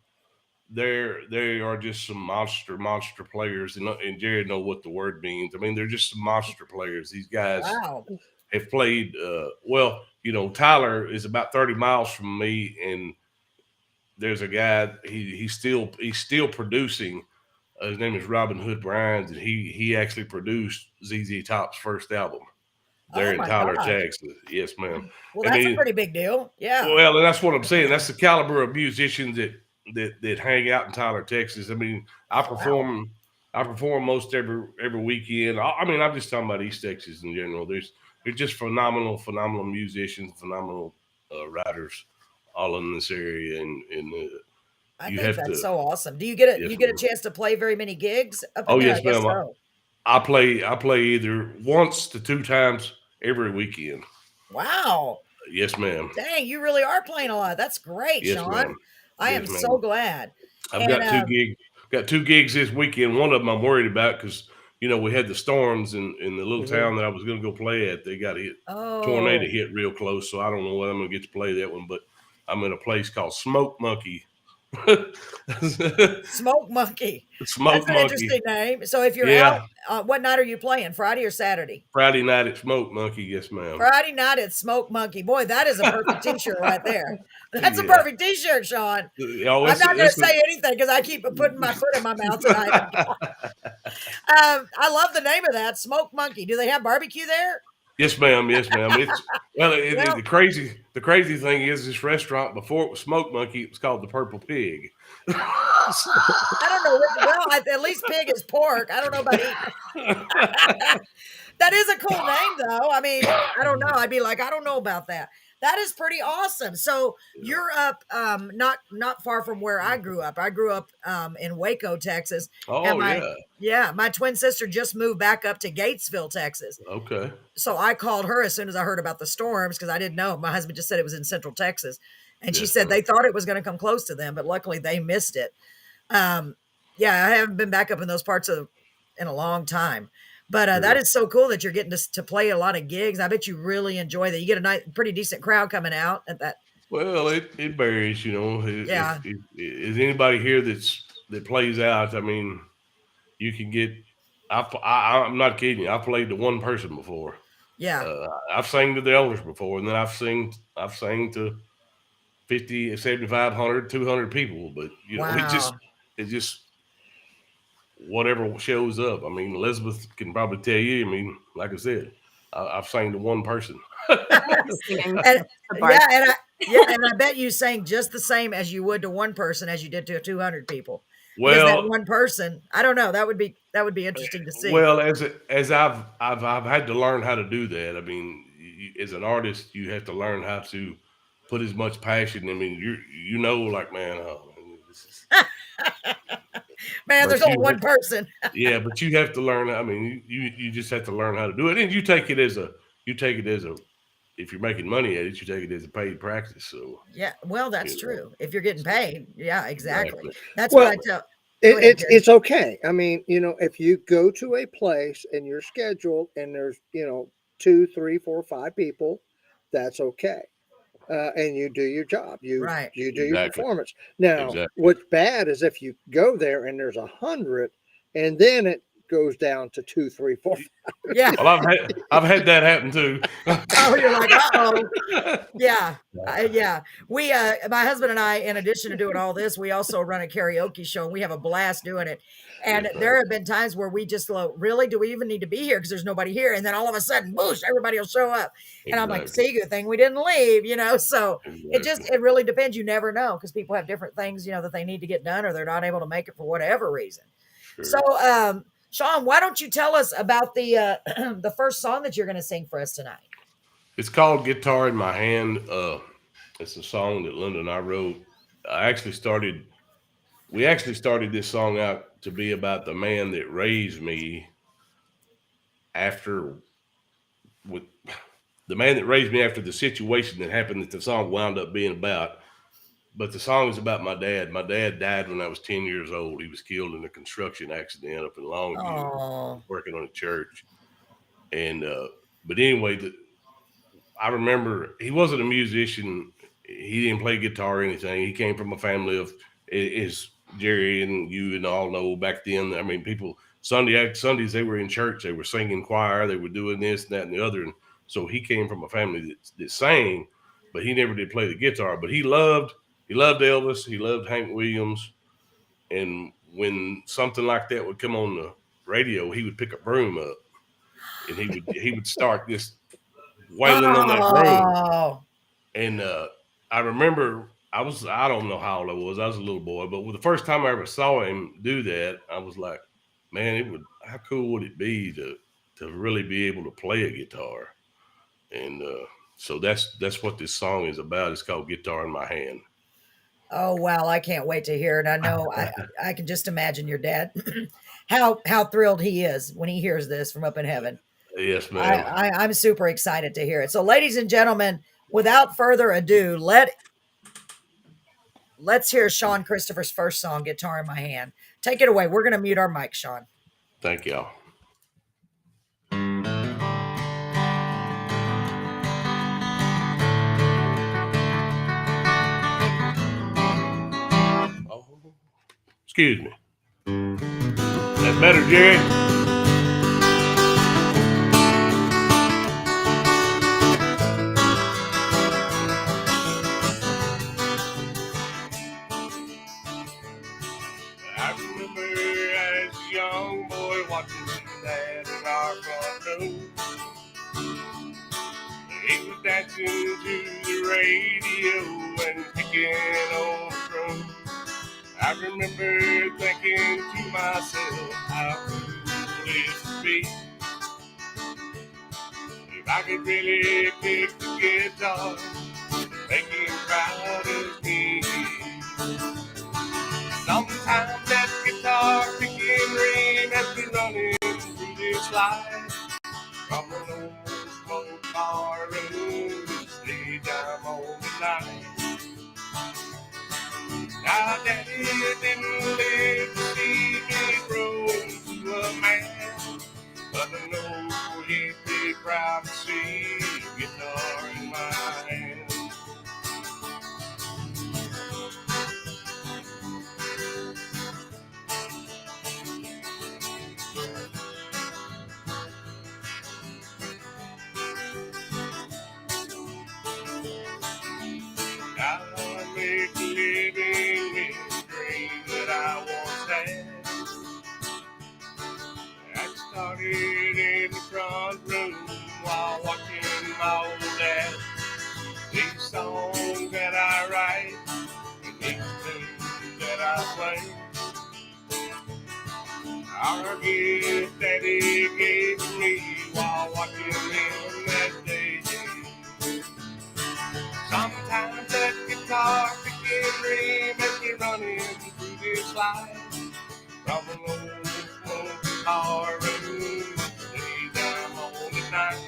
they are just some monster players, and Jared know what the word means. I mean, they're just some monster players. These guys have played. Well, Tyler is about 30 miles from me, and there's a guy. He's still producing. His name is Robin Hood Bryans, and he actually produced ZZ Top's first album. There in Tyler, Texas. Yes, ma'am. Well, that's a pretty big deal. Yeah. Well, and that's what I'm saying. That's the caliber of musicians that hang out in Tyler, Texas. I mean, I perform most every weekend. I mean, I'm just talking about East Texas in general. They're just phenomenal musicians, phenomenal writers, all in this area, and I think that's so awesome. Do you get a chance to play very many gigs? Oh yes, ma'am. So. I play either once to 2 times every weekend. Wow. Yes, ma'am. Dang, you really are playing a lot. That's great, yes, Sean. Ma'am. I am so glad. I've got 2 gigs. Got 2 gigs this weekend. One of them I'm worried about because we had the storms in the little town that I was going to go play at. They got hit. Tornado hit real close, so I don't know when I'm going to get to play that one. But I'm in a place called Smoke Monkey. Smoke Monkey. Smoke That's an Monkey. Interesting name. So if you're out, what night are you playing? Friday or Saturday? Friday night at Smoke Monkey, yes, ma'am. Friday night at Smoke Monkey. Boy, that is a perfect T-shirt right there. That's a perfect T-shirt, Sean. I'm not going to say anything because I keep putting my foot in my mouth tonight. I love the name of that, Smoke Monkey. Do they have barbecue there? Yes, ma'am. Yes, ma'am. The crazy thing is this restaurant, before it was Smoke Monkey, it was called the Purple Pig. I don't know. Well, at least pig is pork. I don't know about eating. That is a cool name, though. I mean, I don't know. I'd be like, I don't know about that. That is pretty awesome. So Yeah. you're up, not far from where I grew up. I grew up in Waco, Texas, and Oh yeah. my twin sister just moved back up to Gatesville, Texas. Okay. So I called her as soon as I heard about the storms because I didn't know. My husband just said it was in Central Texas, and she Yes, said ma'am. they thought it was going to come close to them, but luckily they missed it. Um, yeah, I haven't been back up in those parts of in a long time. But that Sure. is so cool that you're getting to play a lot of gigs. I bet you really enjoy that. You get a nice, pretty decent crowd coming out at that. Well, it varies, you know. Yeah, If is anybody here that plays out, I mean, you can get. I'm not kidding you. I've played to one person before. yeah. I've sang to the elders before, and then I've sang to 50, 75, 100, 200 people. But you know, Wow. it just whatever shows up. I mean, Elizabeth can probably tell you. I mean, like I said, I've sang to one person. Singing And the bar. yeah, and I bet you sang just the same as you would to one person as you did to 200 people. Because that Well, one person, I don't know, that would be interesting to see. Well, as I've had to learn how to do that. I mean, as an artist, you have to learn how to put as much passion. I mean, you know, like man, oh, man, this is. Man, there's But only one person. yeah, but you have to learn. I mean, you just have to learn how to do it, and you take it as a if you're making money at it, you take it as a paid practice. So Yeah, well, that's you know, true. If you're getting paid, yeah, exactly. exactly. That's what I Well, tell. Go ahead, Jerry. it's okay. I mean, if you go to a place and you're scheduled and there's, two, three, four, five people, that's okay. And you do your job. You Right. you do your Exactly. performance. Now, Exactly. what's bad is if you go there and there's 100, and then it goes down to two, three, four. Yeah. Well, I've had that happen too. Oh, you're like, uh-oh. Yeah. Yeah. We, my husband and I, in addition to doing all this, we also run a karaoke show and we have a blast doing it. And Yes, there ma'am. have been times where we just go, really, do we even need to be here? Because there's nobody here. And then all of a sudden, boosh, everybody will show up. And I'm like, Exactly. see, good thing we didn't leave, So Exactly. it really depends. You never know because people have different things, that they need to get done or they're not able to make it for whatever reason. So, Sure. Sean, why don't you tell us about the the first song that you're going to sing for us tonight? It's called Guitar in My Hand. It's a song that Linda and I wrote. I actually started, we actually started this song out to be about the man that raised me after, with the man that raised me after the situation that happened that the song wound up being about. But the song is about my dad. My dad died when I was 10 years old. He was killed in a construction accident up in Longview, Oh, working on a church. And, but anyway, I remember he wasn't a musician. He didn't play guitar or anything. He came from a family of, is Jerry and you and all know back then. I mean, people Sundays they were in church. They were singing choir. They were doing this, that, and the other. And so he came from a family that sang, but he never did play the guitar. But he loved Elvis. He loved Hank Williams. And when something like that would come on the radio, he would pick a broom up and he would start this wailing on that broom. oh, And I remember I don't know how old I was. I was a little boy, but the first time I ever saw him do that, I was like, man, how cool would it be to really be able to play a guitar? And so that's what this song is about. It's called Guitar in My Hand. oh, wow! I can't wait to hear it. I know I can just imagine your dad, how thrilled he is when he hears this from up in heaven. Yes, ma'am. I'm super excited to hear it. So, ladies and gentlemen, without further ado, let's hear Sean Christopher's first song, "Guitar in My Hand." Take it away. We're going to mute our mic, Sean. Thank y'all. Oh, excuse me. That better, Jerry? I remember as a young boy watching Dad in our front room. He was dancing to the radio and picking on the drum. I remember thinking to myself, how cool it would be I could really pick the guitar, make him proud of me. Sometimes that guitar picking ring has been running through this life. From an old smoke car room to stage I'm on tonight. Now Daddy didn't live to see me grow into a man, but I know he'd be proud to see a guitar in my hand. Now I make a living in the dream that I once had. I started in the front room while watching my old dad. These songs that I write and these tunes that I play are a gift that he gave to me while watching him that day. Sometimes that guitar picking dream has me running through this life. From an old smoky car room, lay down on the night.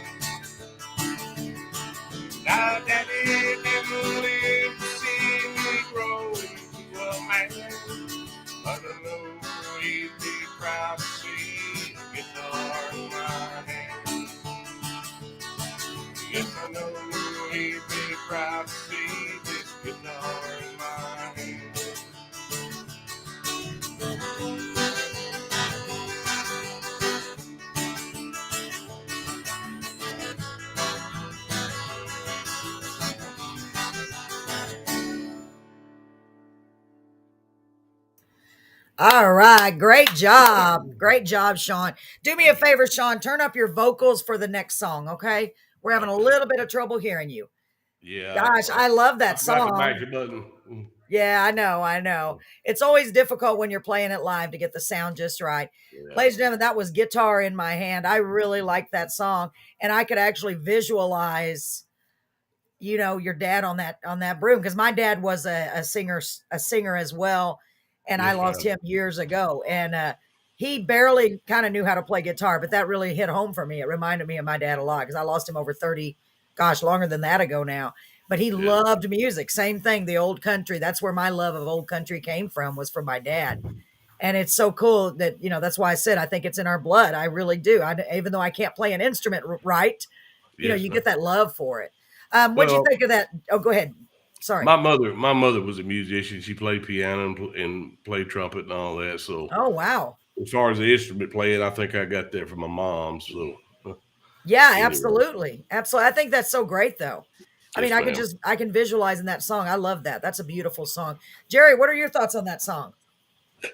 Now Daddy didn't live to see me grow into a man, but I know he'd be proud to see a guitar in my hand. Yes, I know he'd be proud to see this guitar in my hand. All right. Great job. Great job, Sean. Do me a favor, Sean. Turn up your vocals for the next song, okay? We're having a little bit of trouble hearing you. Yeah, Gosh, I love that I forgot to song. back the button. Yeah, I know. I know. It's always difficult when you're playing it live to get the sound just right. Yeah. Ladies and gentlemen, that was Guitar in My Hand. I really like that song. And I could actually visualize, your dad on that broom, because my dad was a singer as well, and I Yes, lost ma'am. him years ago, and he barely kind of knew how to play guitar, but that really hit home for me. It reminded me of my dad a lot because I lost him over 30, gosh, longer than that ago now. But he Yeah. loved music. Same thing, the old country. That's where my love of old country came from, was from my dad. And it's so cool that, that's why I said I think it's in our blood. I really do. Even though I can't play an instrument right, Yes, you ma'am. get that love for it. What'd you Well, think of that? Oh, go ahead. Sorry. my mother was a musician. She played piano and played trumpet and all that. So Oh, wow. as far as the instrument playing, I think I got that from my mom. So Yeah, anyway, absolutely. Absolutely. I think that's so great though. I mean, yes, ma'am. I can visualize in that song. I love that. That's a beautiful song. Jerry, what are your thoughts on that song?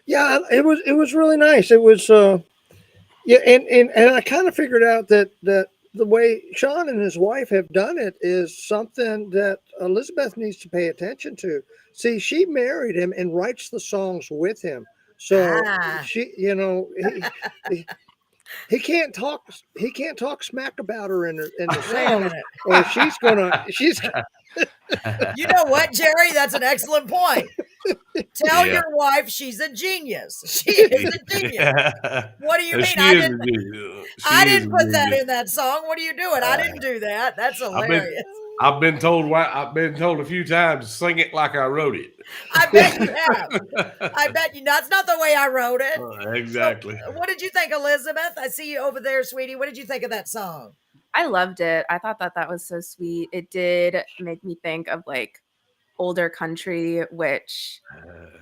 Yeah, it was really nice. It was yeah, and I kind of figured out that the way Sean and his wife have done it is something that Elizabeth needs to pay attention to. See, she married him and writes the songs with him. So Ah. she, he, he can't talk smack about her in the Wait a songs, minute. or she's You know what, Jerry? That's an excellent point. Tell Yeah. your wife she's a genius. She is a genius. What do you mean? She is a genius. I She is a didn't put that genius. in that song. What are you doing? I didn't do that. That's I've been hilarious. I've been told a few times, sing it like I wrote it. I bet you have. I bet you. That's not the way I wrote it. So, Exactly. what did you think, Elizabeth? I see you over there, sweetie. What did you think of that song? I loved it. I thought that was so sweet. It did make me think of like older country, which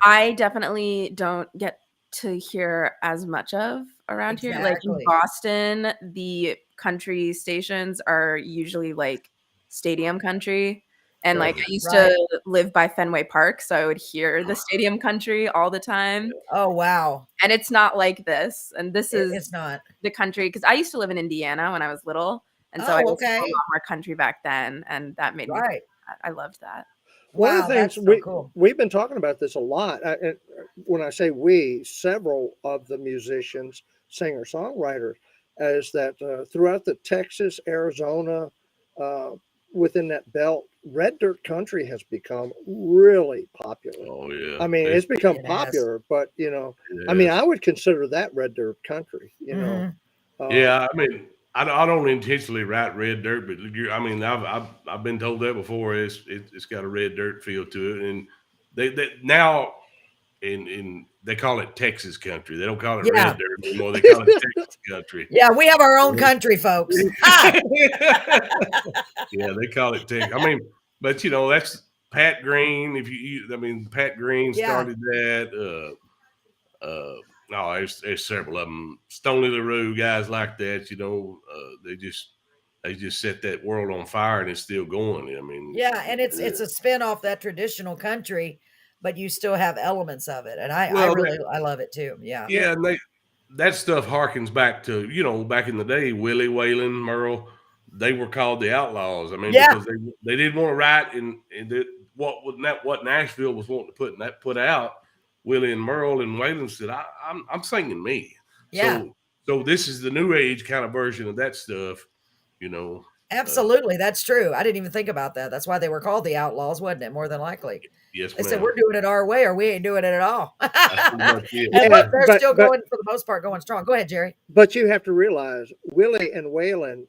I definitely don't get to hear as much of around here. Like in Exactly. Boston, the country stations are usually like stadium country. And like I used Right. to live by Fenway Park, so I would hear the stadium country all the time. Oh, wow. And it's not like this. And this is It's not. the country because I used to live in Indiana when I was little. And so I Oh, listened to a okay. lot more country back then. And that made me Right. I loved that. one of Wow, the things that's so cool. we've been talking about this a lot. When I say we, several of the musicians, singer songwriters is that throughout the Texas, Arizona, uh, within that belt, red dirt country has become really popular. Oh yeah, I mean, it's become It has. popular, but I mean, yes. I would consider that red dirt country. Mhm. Uh, Yeah, I mean, I don't intentionally write red dirt, but I mean, I've been told that before. It's got a red dirt feel to it, and they now in they call it Texas country. They don't call it Yeah. red dirt anymore. They call it Texas country. Yeah, we have our own country, folks. Ha! Yeah, they call it Texas. I mean, but that's Pat Green. I mean, Pat Green Yeah. started that. No, there's several of them. Stoney LaRue, guys like that. They just set that world on fire, and it's still going. I mean, Yeah, and it's a spin off that traditional country, but you still have elements of it. And I well, really I love it too. Yeah. yeah, yeah, and that stuff harkens back to back in the day, Willie Whalen, Merle. They were called the Outlaws. I mean, Yeah. because they didn't want to write what Nashville was wanting to put out. Willie and Merle and Whalen said, I'm singing me. Yeah. So this is the new age kind of version of that stuff. You know, Absolutely. That's true. I didn't even think about that. That's why they were called the Outlaws, wasn't it? More than likely. yes, They said, ma'am. we're doing it our way or we ain't doing it at all. That's pretty much it. And Yeah, look, they're but- still but- going for the most part, going strong. Go ahead, Jerry. but you have to realize Willie and Waylon,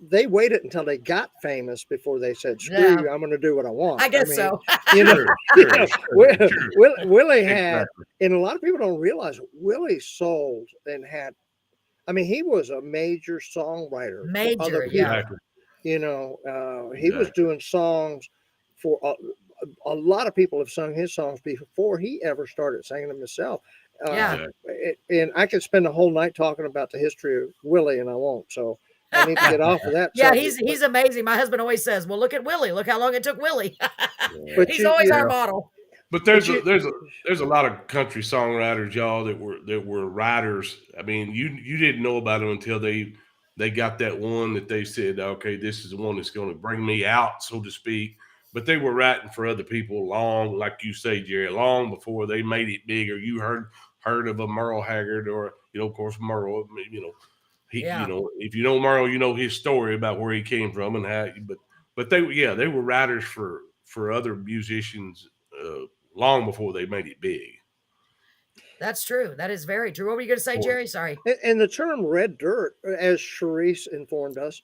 they waited until they got famous before they said, "Screw Yeah. you, I'm going to do what I want." I guess mean, so. You know, Sure, Willie had, Exactly. and a lot of people don't realize Willie sold and had. I mean, he was a major songwriter. for Major, other yeah. people. He was doing songs for a lot of people have sung his songs before he ever started singing them himself. Yeah. And I could spend a whole night talking about the history of Willie, and I won't. So I need to get off of that. Yeah, subject. he's amazing. My husband always says, well, look at Willie. Look how long it took Willie. But He's you- always you our know, model. But there's But a lot of country songwriters, y'all, that were writers. I mean, you didn't know about them until they got that one that they said, okay, this is the one that's going to bring me out, so to speak. But they were writing for other people long, like you say, Jerry, long before they made it big. Or you heard of a Merle Haggard, or of course Merle. Yeah. If you know Merle, you know his story about where he came from and how. But they were writers for other musicians long before they made it big. That's true. That is very true. What were you going to say, Jerry? Sorry. And the term red dirt, as Charisse informed us,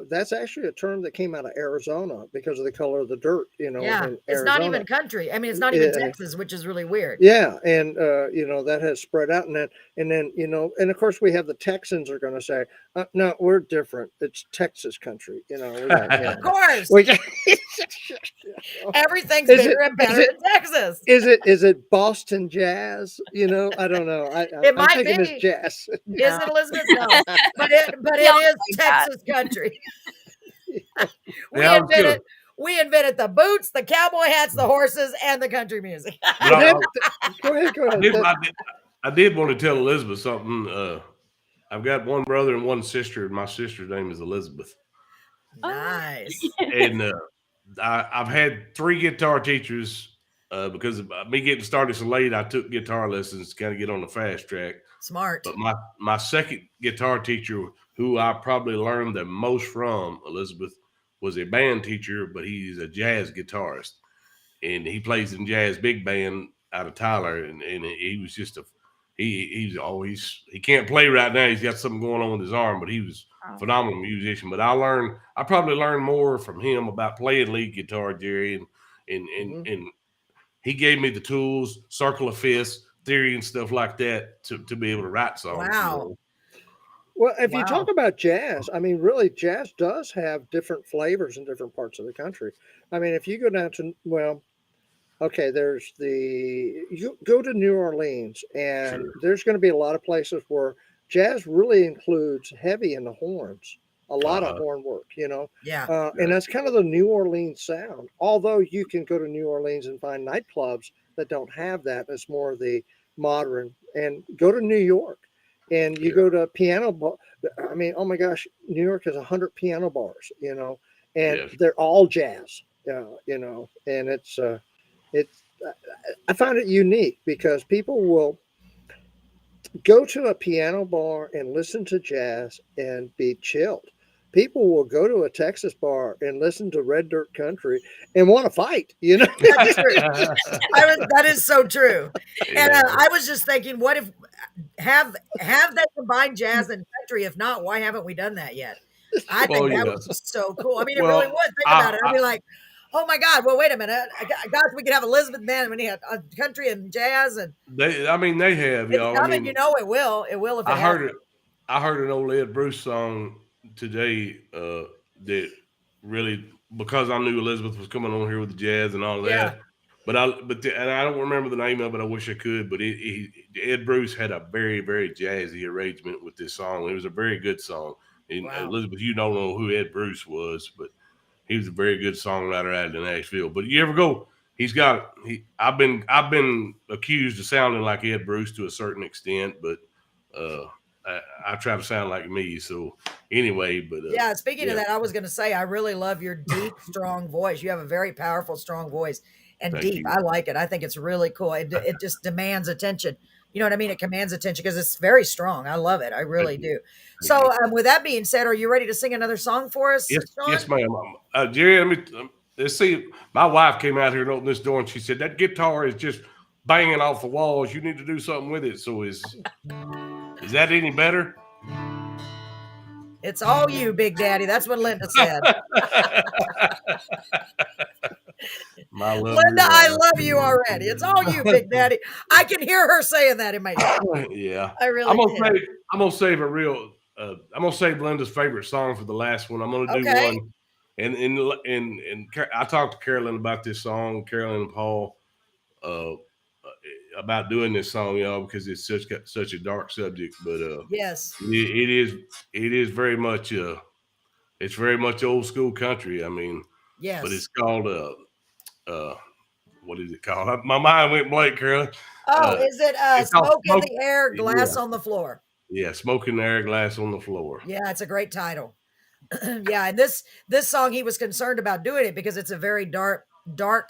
that's actually a term that came out of Arizona because of the color of the dirt. Yeah. in It's not Arizona. even country. I mean, it's not even Yeah. Texas, which is really weird. Yeah, and that has spread out, and then and of course we have the Texans are going to say, no, we're different. It's Texas country. We got, Of course. we got- Everything's Is bigger it- and better is in Texas. is it Boston jazz? I don't know. I'm might thinking be. it's jazz. Is it, Elizabeth? No. But it Yeah, is like that. Texas country. we Yeah, I was we invented the boots, the cowboy hats, the horses, and the country music. But I, Go ahead. I did want to tell Elizabeth something. I've got one brother and one sister, and my sister's name is Elizabeth. Nice. And I've had 3 guitar teachers because of me getting started so late. I took guitar lessons to kind of get on the fast track. Smart. But my second guitar teacher, who I probably learned the most from, Elizabeth, was a band teacher, but he's a jazz guitarist, and he plays in jazz big band out of Tyler. And he was just he can't play right now. He's got something going on with his arm, but he was a phenomenal musician. But I probably learned more from him about playing lead guitar, Jerry, and he gave me the tools, circle of fifths, theory, and stuff like that to be able to write songs. Wow. Well, if you Wow. talk about jazz, I mean, really, jazz does have different flavors in different parts of the country. I mean, if you go down to, okay, you go to New Orleans, and Sure. there's going to be a lot of places where jazz really includes heavy in the horns, a lot of horn work, Yeah. and that's kind of the New Orleans sound. Although you can go to New Orleans and find nightclubs that don't have that, it's more of the modern. And go to New York, and you go to piano bar. I mean, oh my gosh, New York has 100 piano bars, and Yes. they're all jazz, and it's I find it unique because people will. Go to a piano bar and listen to jazz and be chilled. People will go to a Texas bar and listen to Red Dirt Country and want to fight, you know? That's true. That is so true. And Yeah. I was just thinking, what if have that combined jazz and country? If not, why haven't we done that yet? I Well, think that yeah. would be so cool. I mean, it really Well, would. Think about it. I'd be like, oh my God, well, wait a minute. Gosh, we could have Elizabeth band when he had country and jazz, and I mean, they have, it's y'all. I coming. mean, You know, it will. It will if it I has. heard it. I heard an old Ed Bruce song today that really, because I knew Elizabeth was coming on here with the jazz and all Yeah. that. And I don't remember the name of it. I wish I could. But Ed Bruce had a very, very jazzy arrangement with this song. It was a very good song. And Wow. Elizabeth, you don't know who Ed Bruce was, but he was a very good songwriter out in Nashville. But you ever go? I've been accused of sounding like Ed Bruce to a certain extent, but I try to sound like me. So anyway, but Yeah, speaking of yeah, that, I was going to say I really love your deep, strong voice. You have a very powerful, strong voice, and thank deep. you. I like it. I think it's really cool. It just demands attention. You know what I mean? It commands attention because it's very strong. I love it. I really Thank you. do. Thank So, you. with that being said, are you ready to sing another song for us, Sean? Yes, ma'am. Jerry, let's see. My wife came out here and opened this door, and she said that guitar is just banging off the walls. You need to do something with it. So is that any better? It's all you, Big Daddy. That's what Linda said. My love, Linda, I love you already. It's all you, Big Daddy. I can hear her saying that in my ear. yeah. I really can. I'm gonna save a real. I'm gonna save Linda's favorite song for the last one. I'm gonna do Okay. one, and I talked to Carolyn about this song, Carolyn and Paul, uh, about doing this song, y'all, because it's such a dark subject. But Yes. it is very much it's very much old school country. I mean, but Yes. it's called what is it called? My mind went blank, Carolyn. Oh, is it It's called Smoke in Smoke. the Air, Glass Yeah, on the Floor? yeah, smoke in the air, glass on the floor. Yeah, it's a great title. Yeah, and this song he was concerned about doing it because it's a very dark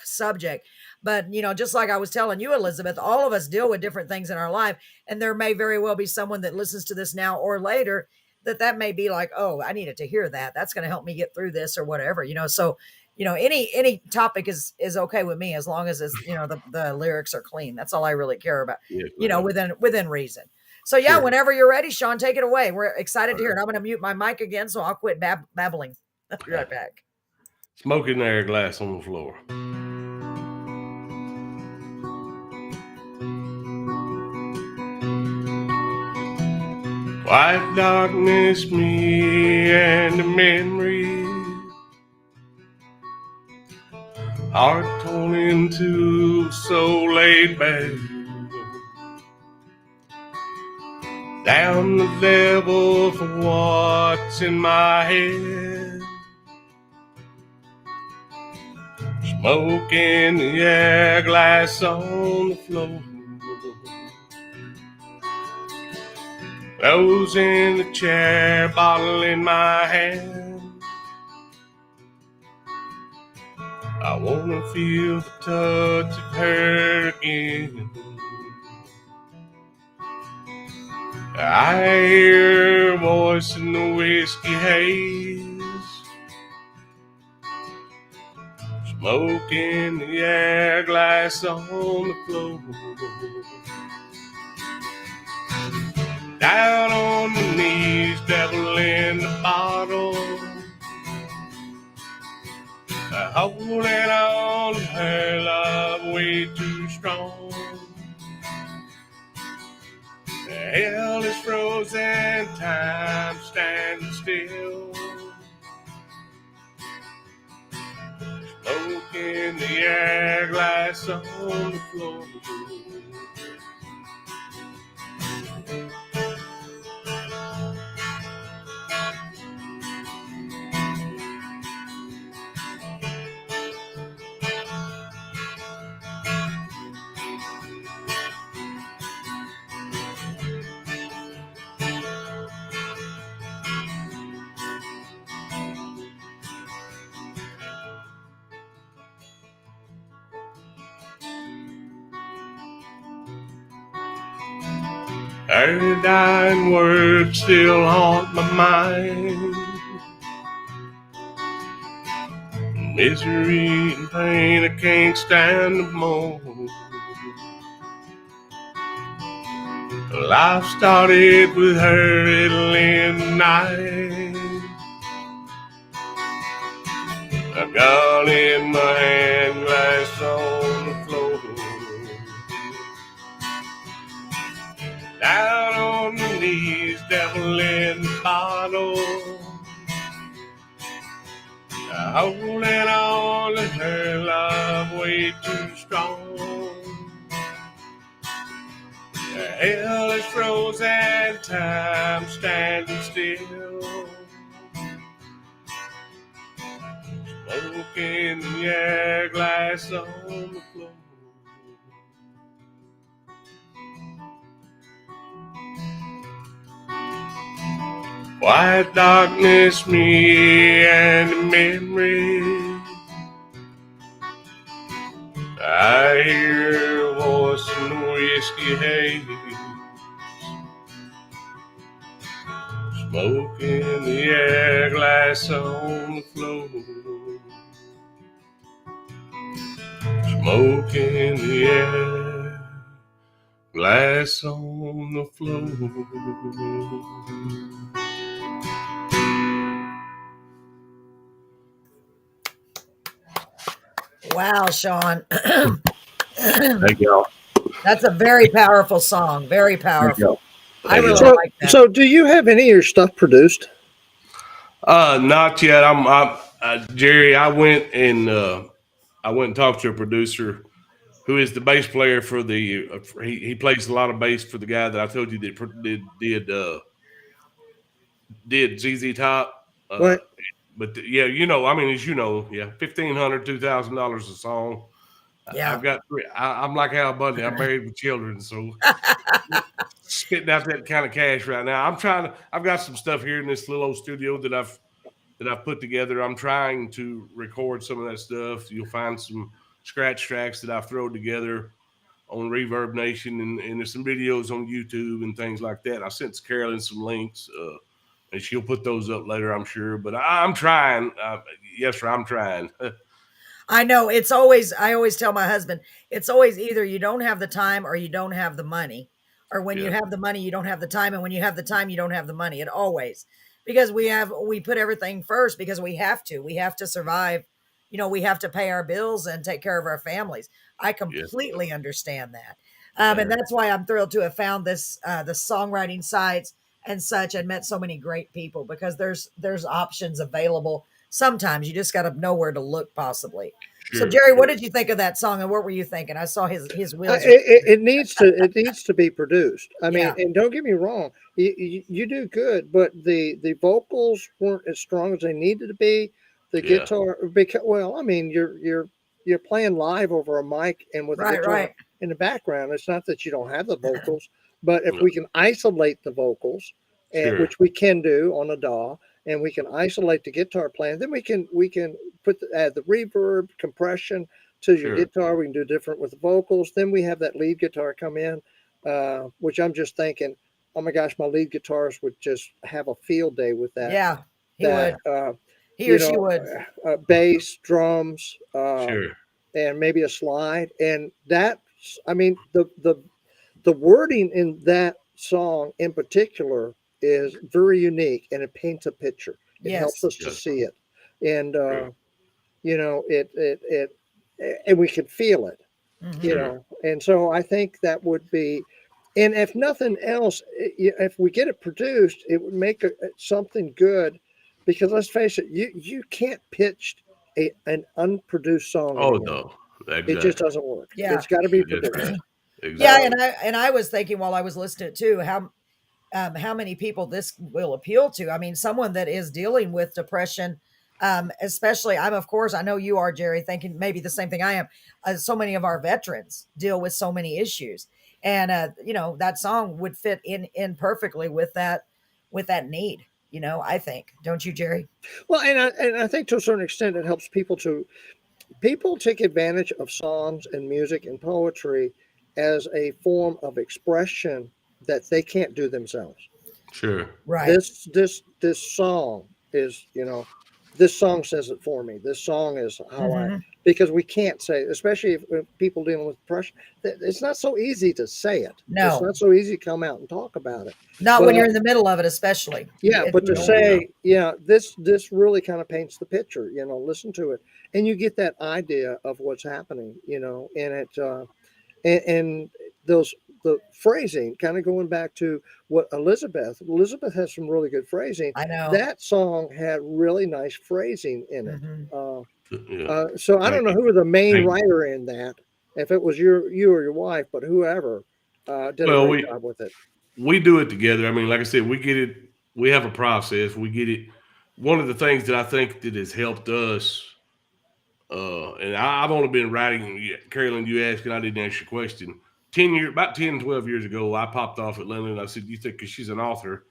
subject. But just like I was telling you, Elizabeth, all of us deal with different things in our life, and there may very well be someone that listens to this now or later that may be like, oh, I needed to hear that. That's going to help me get through this or whatever. So any topic is okay with me as long as it's the lyrics are clean. That's all I really care about. Yes, ma'am. Within reason. So yeah, Sure. whenever you're ready, Sean, take it away. We're excited to hear it. All right. I'm going to mute my mic again, so I'll quit babbling. I'll be right back. Smoke in the air, glass on the floor. White darkness, me and the memories are torn into so laid back. Down the level for what's in my head. Smoke in the air, glass on the floor. Rose in the chair, bottle in my hand. I wanna feel the touch of her again. I hear her voice in the whiskey haze. Smoke in the air, glass on the floor. Down on the knees, devil in the bottle. Holding on to her love way too strong. Hell is frozen, time standing still. Smoke in the air, glass on the floor. Her dying words still haunt my mind. Misery and pain, I can't stand no more. Life started with her, it'll end tonight. A gun in my hand, glass on the floor. Down on my knees, devil in the bottle. Holding on to her love way too strong. Hell is frozen, time standing still. Smoke in the air, glass on the floor. White darkness, me and the memory. I hear a voice in the whiskey haze. Smoke in the air, glass on the floor. Smoke in the air, glass on the floor. Wow, Sean. Thank y'all. That's a very powerful song. Very powerful. I really So, like that. so do you have any of your stuff produced? Not yet. Jerry. I went and talked to a producer who is the bass player for the. He plays a lot of bass for the guy that I told you that did ZZ Top. Right. But yeah, you know, I mean, as you know, yeah, $1,500, $2,000 a song. Yeah. I've got three. I'm like Al Bundy. I'm married with children, so spitting out that kind of cash right now. I've got some stuff here in this little old studio that I've put together. I'm trying to record some of that stuff. You'll find some scratch tracks that I've thrown together on Reverb Nation, and there's some videos on YouTube and things like that. I sent Carolyn some links, and she'll put those up later, I'm sure. But I'm trying. Yes, sir, I'm trying. I know I always tell my husband, it's always either you don't have the time or you don't have the money. Or when you Yeah. have the money, you don't have the time. And when you have the time, you don't have the money. It always, because we put everything first because we have to survive. You know, we have to pay our bills and take care of our families. I completely understand that. And that's why I'm thrilled to have found this, the songwriting sites and such, and met so many great people, because there's options available. Sometimes you just got to know where to look, possibly. So, Sure, Jerry, what sure. did you think of that song, and what were you thinking? I saw his wheels. It needs to be produced. I mean, Yeah. and don't get me wrong, you do good, but the vocals weren't as strong as they needed to be. The Yeah. guitar, I mean, you're playing live over a mic and with a Right, guitar right. in the background. It's not that you don't have the vocals, but if No. we can isolate the vocals, Sure. which we can do on a DAW, and we can isolate the guitar playing, then we can add the reverb, compression to your Sure. guitar. We can do different with the vocals. Then we have that lead guitar come in, which I'm just thinking, oh my gosh, my lead guitarist would just have a field day with that. Yeah, he would. He You or she know, would. bass, drums, Sure. and maybe a slide. And that's, I mean, the wording in that song in particular is very unique, and it paints a picture. It helps Yes. us to Yes. see it, and Sure. you know, and we can feel it, Mhm. you Sure. know. And so I think that would be, and if nothing else, if we get it produced, it would make something good, because let's face it, you can't pitch an unproduced song Oh anymore. no. It just Exactly. doesn't work. Yeah. It's got to be That's produced. right. Yeah, Exactly. and I was thinking while I was listening too, how many people this will appeal to. I mean, someone that is dealing with depression, especially, of course, I know you are, Jerry, thinking maybe the same thing I am. So many of our veterans deal with so many issues, and you know, that song would fit in perfectly with that need. You know, I think, don't you, Jerry? Well, and I think to a certain extent it helps people take advantage of songs and music and poetry as a form of expression that they can't do themselves. Sure. Right. This song is, this song says it for me. This song is how Mhm. because we can't say, especially if people dealing with depression, it's not so easy to say it. It's No, not so easy to come out and talk about it. not But when you're in the middle of it, especially. yeah, but to You know, Oh, yeah. say, yeah, this really kind of paints the picture. Listen to it, and you get that idea of what's happening. And it and those the phrasing, kind of going back to what Elizabeth has some really good phrasing. I know. That song had really nice phrasing in it. Mhm. Yeah. So I don't Thank know you. who was the main Thank you. writer in that, if it was you or your wife, but whoever did a Well, great job with it. we do it together. I mean, like I said, we get it. We have a process. We get it. One of the things that I think that has helped us, and I've only been writing. Carolyn, you asked, and I didn't answer your question. About 10, 12 years ago, I popped off at London. And I said, "You think?" Because she's an author,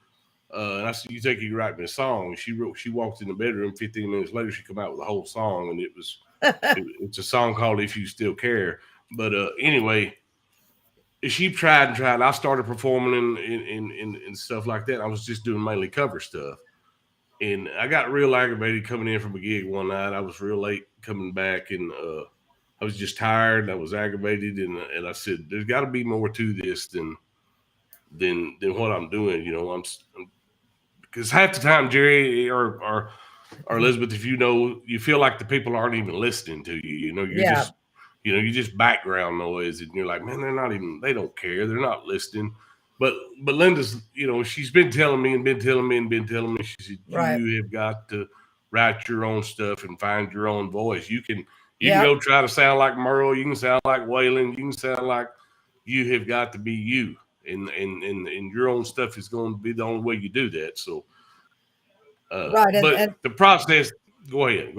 and I said, "You think you can write me a song?" And she wrote. She walked in the bedroom. 15 minutes later, she come out with a whole song, and it's a song called "If You Still Care." But anyway, she tried and tried. I started performing and stuff like that. I was just doing mainly cover stuff. And I got real aggravated coming in from a gig one night. I was real late coming back, and I was just tired. And I was aggravated, and I said, "There's got to be more to this than what I'm doing." Because half the time, Jerry or Elizabeth, if you feel like the people aren't even listening to you. Yeah. You're just background noise, and you're like, man, they don't care, they're not listening. But Linda's, she's been telling me and been telling me and been telling me. She said, Right. you have got to write your own stuff and find your own voice. You can Yep. go try to sound like Merle, you can sound like Waylon, you can sound like you have got to be you. And your own stuff is going to be the only way you do that. So Right. but And the process. Go ahead.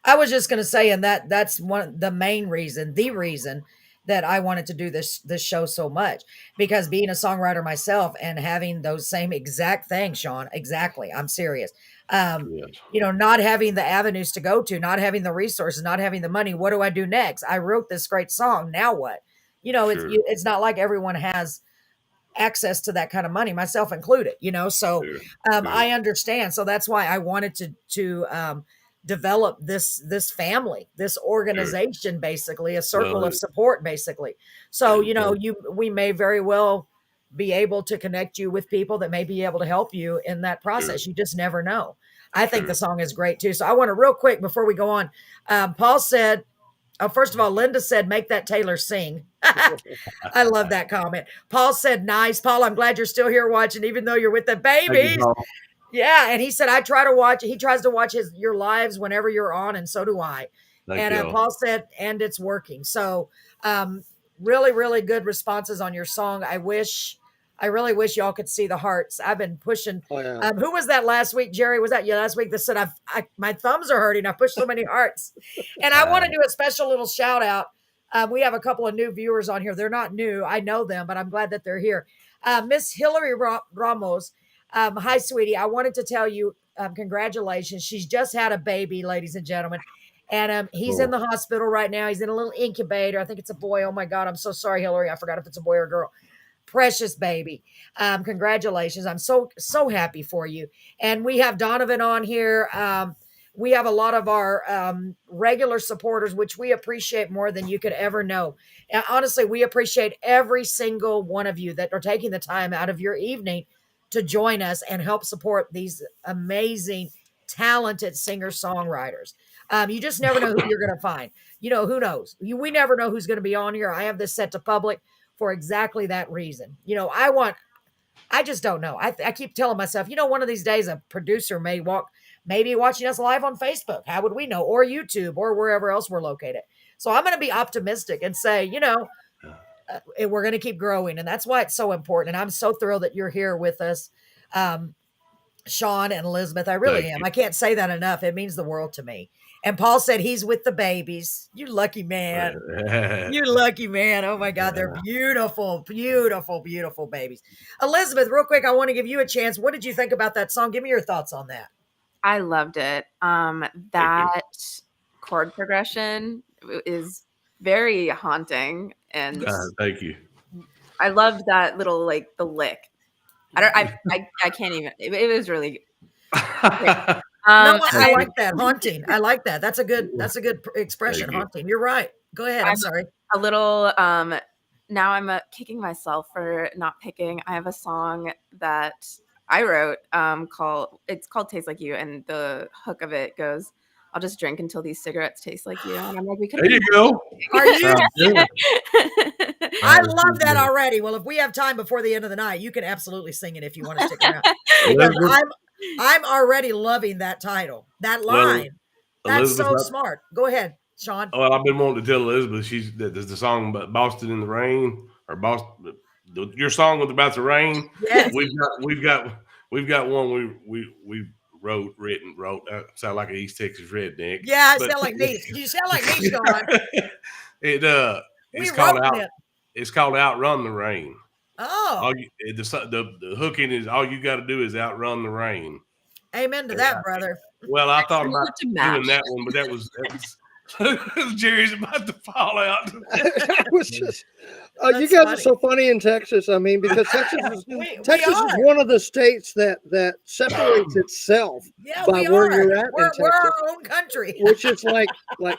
I was just going to say, and that's the main reason, the reason that I wanted to do this show so much, because being a songwriter myself and having those same exact things, Sean, exactly. I'm serious. Um, Yes, not having the avenues to go to, not having the resources, not having the money. What do I do next? I wrote this great song. Now what? sure, It's not like everyone has access to that kind of money, myself included, so sure, sure, I understand. So that's why I wanted to develop this family, this sure. organization, basically a Well, circle of support, basically. So and we may very well be able to connect you with people that may be able to help you in that sure, process. You just never know. I think the sure. song is great too. So I want to real quick before we go on. Paul said, first of all, Linda said, make that Taylor sing. I love that comment. Paul said, nice. Paul, I'm glad you're still here watching, even though you're with the Thank you, babies. Paul. Yeah. And he said, I try to watch, he tries to watch your lives whenever you're on, and so do I. Thank And y'all. Paul said, and it's working. So, really, really good responses on your song. I really wish y'all could see the hearts. I've been pushing. Oh yeah. Who was that last week? Jerry, was that you last week that said, my thumbs are hurting. I pushed so many hearts. And I want to do a special little shout out. We have a couple of new viewers on here. They're not new. I know them, but I'm glad that they're here. Miss Hillary Ramos. Hi, sweetie. I wanted to tell you, congratulations. She's just had a baby, ladies and gentlemen. And he's in Oh, the hospital right now. He's in a little incubator. I think it's a boy. Oh my God. I'm so sorry, Hillary. I forgot if it's a boy or a girl. Precious baby. Congratulations. I'm so happy for you. And we have Donovan on here. We have a lot of our regular supporters, which we appreciate more than you could ever know. And honestly, we appreciate every single one of you that are taking the time out of your evening to join us and help support these amazing, talented singer songwriters. You just never know who you're going to find. Who knows? We never know who's going to be on here. I have this set to public for exactly that reason. I just don't know. I keep telling myself, one of these days a producer may be watching us live on Facebook. How would we know? Or YouTube or wherever else we're located. So I'm going to be optimistic and say, we're going to keep growing. And that's why it's so important. And I'm so thrilled that you're here with us, Sean and Elizabeth. I really thank am. you. I can't say that enough. It means the world to me. And Paul said he's with the babies. You lucky man. You lucky man. Oh my God, they're beautiful, beautiful, beautiful babies. Elizabeth, real quick, I want to give you a chance. What did you think about that song? Give me your thoughts on that. I loved it. Thank you. That chord progression is very haunting, and Thank you. I loved that little like the lick. I can't even. It was really great. No, I I'm, like that. Haunting. I like that. That's a good expression. Thank you. Haunting. You're right. Go ahead. I'm I'm sorry. a little now I'm kicking myself for not picking. I have a song that I wrote called Taste Like You, and the hook of it goes, I'll just drink until these cigarettes taste like you. And I'm like, we could There you go. Are you? Sounds good. I Sounds love that good. already. Well, if we have time before the end of the night, you can absolutely sing it if you want to stick around. Because Elizabeth, I'm already loving that title, that well, line. That's Elizabeth, so smart. Go ahead, Sean. well, I've been wanting to tell Elizabeth there's the song about Boston in the rain or Boston. Your song was about the rain. Yes. We've got one we wrote. Sound like an East Texas redneck. Yeah, I but- sound like me. You sound like me, Sean. It We it's called wrote out. it. It's called Outrun the Rain. Oh, The hooking is all you got to do is outrun the rain. amen to that, brother. Well, I thought Similar about to doing MASH. that one, but that was Jerry's about to fall out. I was just, you That's guys funny. are so funny in Texas. I mean, because Texas We is are. one of the states that separates itself Yeah, by we where are. you're at in We're Texas. our own country. Which is like I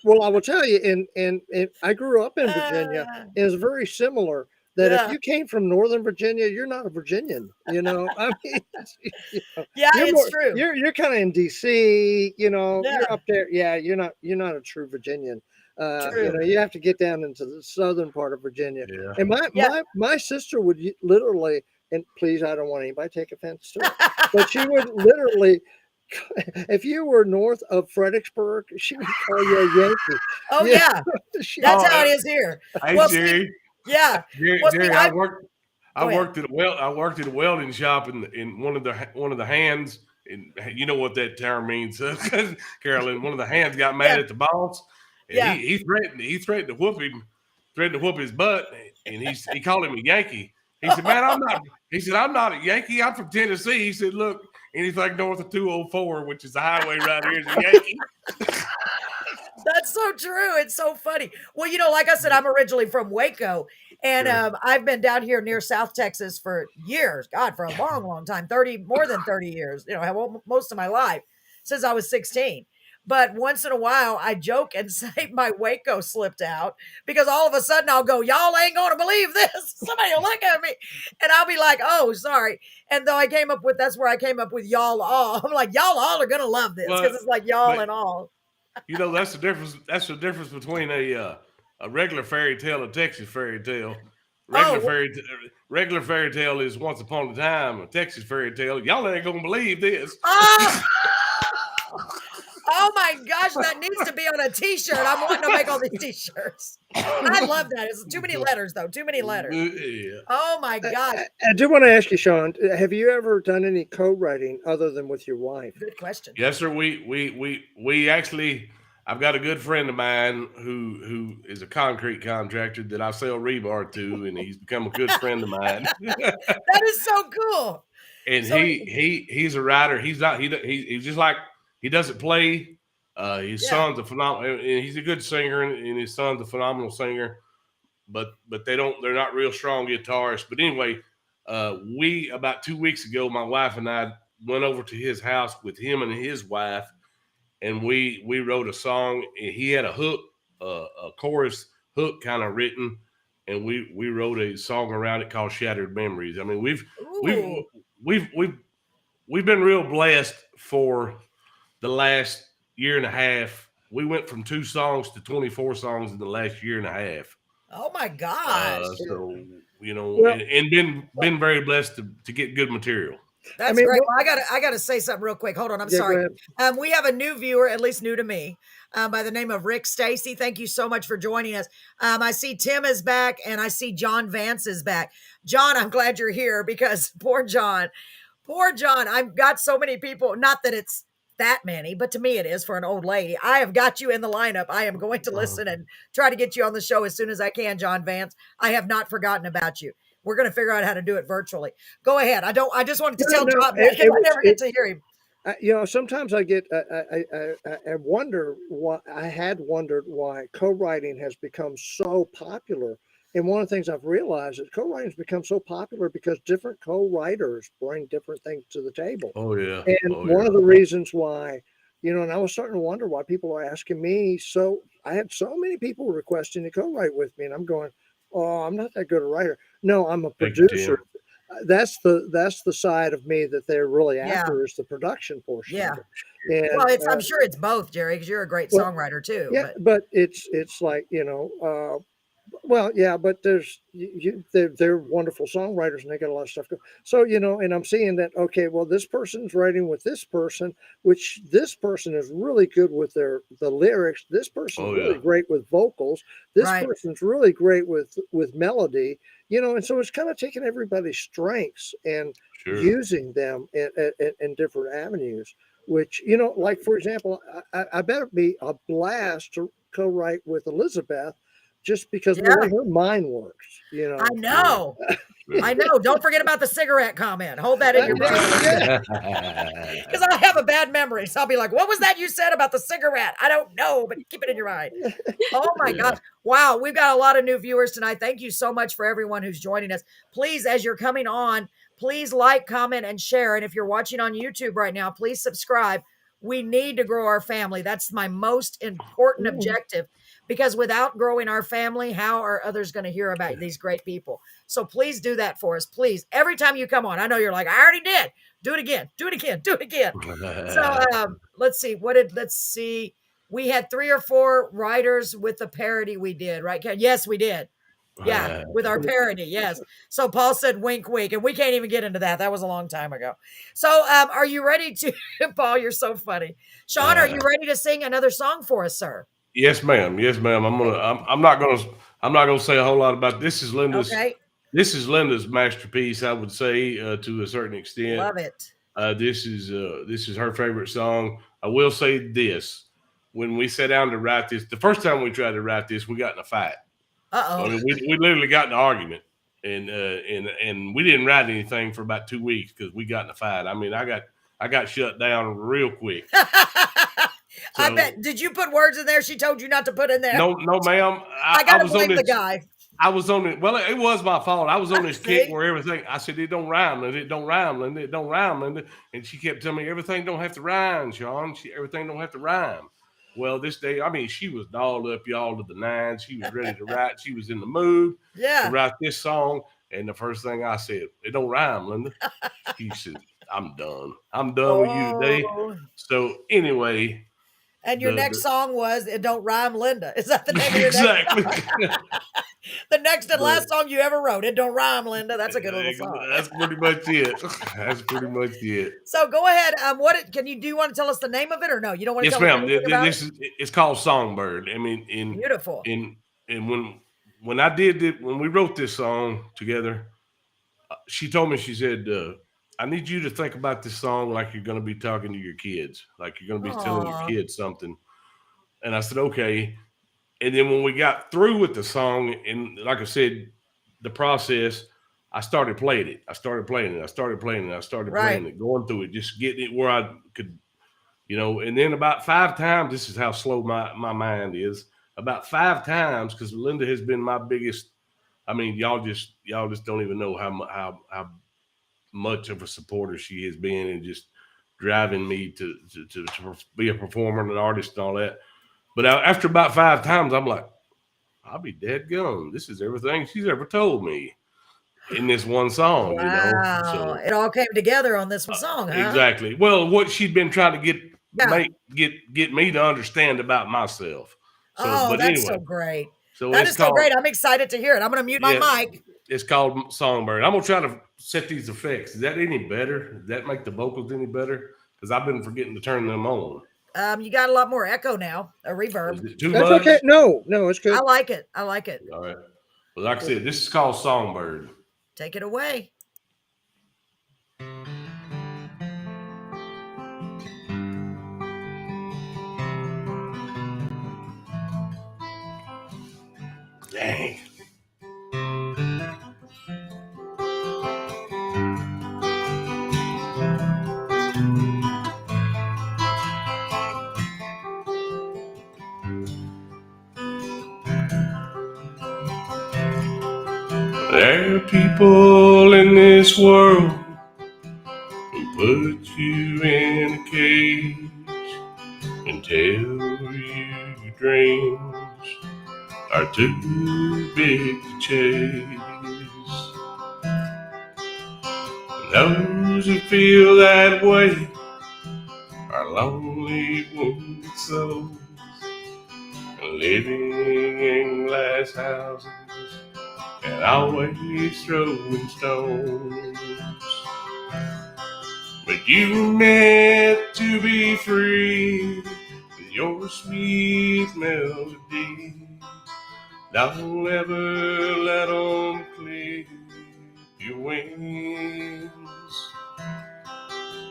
will tell you, and I grew up in Virginia. And it's very similar. That Yeah. if you came from Northern Virginia, you're not a Virginian. You know, I mean, Yeah, it's true. You're kind of in DC. You know, Yeah. you're up there. Yeah, you're not a true Virginian. True. You know, you have to get down into the southern part of Virginia. Yeah. And my sister would literally, and please, I don't want anybody to take offense to it, but she would literally. If you were north of Fredericksburg, she would call you a Yankee. Oh yeah, She- that's how it is here. Hey, Well, Jerry. Yeah. Jerry, Well, see, Jerry, I- I worked at a welding shop in one of the hands. And you know what that term means, Carolyn. One of the hands got mad at the boss, and Yeah. he threatened to whoop his butt, and he called him a Yankee. He said, "Man, I'm not." He said, "I'm not a Yankee. I'm from Tennessee." He said, "Look, anything north of 204, which is the highway right here, is a Yankee." That's so true. It's so funny. Well, like I said, I'm originally from Waco, and Sure. I've been down here near South Texas for years. God, for a long, long time. More than 30 years. Most of my life since I was 16. But once in a while, I joke and say my Waco slipped out because all of a sudden I'll go, y'all ain't going to believe this. Somebody will look at me and I'll be like, oh, sorry. And though that's where I came up with y'all all. I'm like, y'all all are going to love this because it's like y'all and all. You know, that's the difference. That's the difference between a regular fairy tale and a Texas fairy tale. Regular fairy tale is once upon a time. A Texas fairy tale, y'all ain't gonna believe this. Oh my gosh, that needs to be on a t-shirt. I'm wanting to make all these t-shirts. I love that. It's too many letters, though. Too many letters. Yeah. Oh my gosh. I do want to ask you, Sean, have you ever done any co-writing other than with your wife? Good question. Yes, sir. We actually. I've got a good friend of mine who is a concrete contractor that I sell rebar to, and he's become a good friend of mine. That is so cool. And So he's a writer. He's just like he doesn't play. His son's a phenomenal. And he's a good singer, and his son's a phenomenal singer. But they're not real strong guitarists. But anyway, about 2 weeks ago, my wife and I went over to his house with him and his wife, and we wrote a song. He had a hook, a chorus hook kind of written, and we wrote a song around it called "Shattered Memories." I mean, we've been real blessed for the last year and a half. We went from 2 songs to 24 songs in the last year and a half. Oh my gosh. So Well- and been very blessed to get good material. That's great. Well, I gotta say something real quick. Hold on. I'm Yeah, go sorry. ahead. We have a new viewer, at least new to me, by the name of Rick Stacy. Thank you so much for joining us. I see Tim is back and I see John Vance is back. John, I'm glad you're here because poor John. I've got so many people, not that it's that many, but to me it is for an old lady. I have got you in the lineup. I am going to listen and try to get you on the show as soon as I can, John Vance. I have not forgotten about you. We're going to figure out how to do it virtually. Go ahead. I just wanted to tell John that because I never get to hear him. Sometimes I get, I wonder why. I had wondered why co-writing has become so popular And one of the things I've realized is co-writing's become so popular because different co-writers bring different things to the table. Oh yeah. And Oh one yeah. of the reasons why, and I was starting to wonder why people are asking me. So I had so many people requesting to co-write with me, and I'm going, "Oh, I'm not that good a writer. No, I'm a Thank you, producer." Tim. That's the side of me that they're really Yeah. after is the production portion Yeah. of it. And Well, I'm sure it's both, Jerry, because you're a great well, songwriter too. yeah, but it's like well, yeah, but they're wonderful songwriters and they got a lot of stuff. So and I'm seeing that okay, well, this person's writing with this person, which this person is really good with the lyrics. This person's Oh really yeah. great with vocals. This Right. person's really great with melody. And so it's kind of taking everybody's strengths and Sure. using them in different avenues. Which like for example, I bet it'd be a blast to co-write with Elizabeth just because of the way her mind works, I know. I know. Don't forget about the cigarette comment. Hold that in your mind. Because I have a bad memory. So I'll be like, what was that you said about the cigarette? I don't know, but keep it in your mind. Oh my gosh. Wow. We've got a lot of new viewers tonight. Thank you so much for everyone who's joining us. Please, as you're coming on, please like, comment, and share. And if you're watching on YouTube right now, please subscribe. We need to grow our family. That's my most important objective. Because without growing our family, how are others going to hear about these great people? So please do that for us. Please. Every time you come on, I know you're like, I already did. Do it again. Do it again. Do it again. So let's see. Let's see. We had 3 or 4 writers with the parody we did, right, Ken? Yes, we did. Yeah, with our parody. Yes. So Paul said wink, wink, and we can't even get into that. That was a long time ago. So are you ready to, Paul, you're so funny. Sean, are you ready to sing another song for us, sir? Yes, ma'am. Yes, ma'am. I'm not gonna say a whole lot about this. Is Linda's Okay. This is Linda's masterpiece, I would say, to a certain extent. Love it. This is her favorite song. I will say this: when we sat down to write this, the first time we tried to write this, we got in a fight. Uh-oh. I mean, we literally got in an argument, and we didn't write anything for about 2 weeks because we got in a fight. I mean, I got shut down real quick. I bet. Did you put words in there she told you not to put in there? No, ma'am. I gotta blame the guy. I was on it. Well, it was my fault. I was on this kick where everything. I said it don't rhyme, Linda. It don't rhyme, Linda. It don't rhyme, Linda. And she kept telling me everything don't have to rhyme, Sean. Everything don't have to rhyme. Well, this day, I mean, she was dolled up, y'all, to the nines. She was ready to write. She was in the mood to write this song. And the first thing I said, it don't rhyme, Linda. She said, I'm done. I'm done with you today. So anyway. And your next song was "It Don't Rhyme, Linda." Is that the name of your exactly? The next and last song you ever wrote, "It Don't Rhyme, Linda." That's a good little song. That's pretty much it. That's pretty much it. So go ahead. Do you want to tell us the name of it or no? You don't want to yes, tell ma'am. us It's called Songbird. I mean, beautiful. And when I did it, when we wrote this song together, she told me, she said, I need you to think about this song like you're going to be talking to your kids, like you're going to be telling your kids something. And I said, okay. And then when we got through with the song, and like I said, the process, I started playing it. I started playing it, going through it, just getting it where I could, and then about 5 times, this is how slow my mind is. About 5 times, because Linda has been my biggest, I mean, y'all just don't even know how much of a supporter she has been, and just driving me to be a performer and an artist and all that. But after about 5 times, I'm like, I'll be dead gum. This is everything she's ever told me in this one song, Wow. So it all came together on this one song, huh? Exactly. Well, what she'd been trying to get me to understand about myself. So, that's so great. So that is so great. I'm excited to hear it. I'm going to mute my mic. It's called Songbird. I'm going to try to set these effects. Is that any better? Does that make the vocals any better? Because I've been forgetting to turn them on. You got a lot more echo now, a reverb. Is it too That's much? okay. No, it's good. I like it. All right. Well, like I said, this is called Songbird. Take it away. Dang. There are people in this world who put you in a cage and tell you your dreams are too big to chase. Those who feel that way are lonely, wounded souls living in glass houses and always throwing stones. But you were meant to be free with your sweet melody. Don't ever let them clip your wings,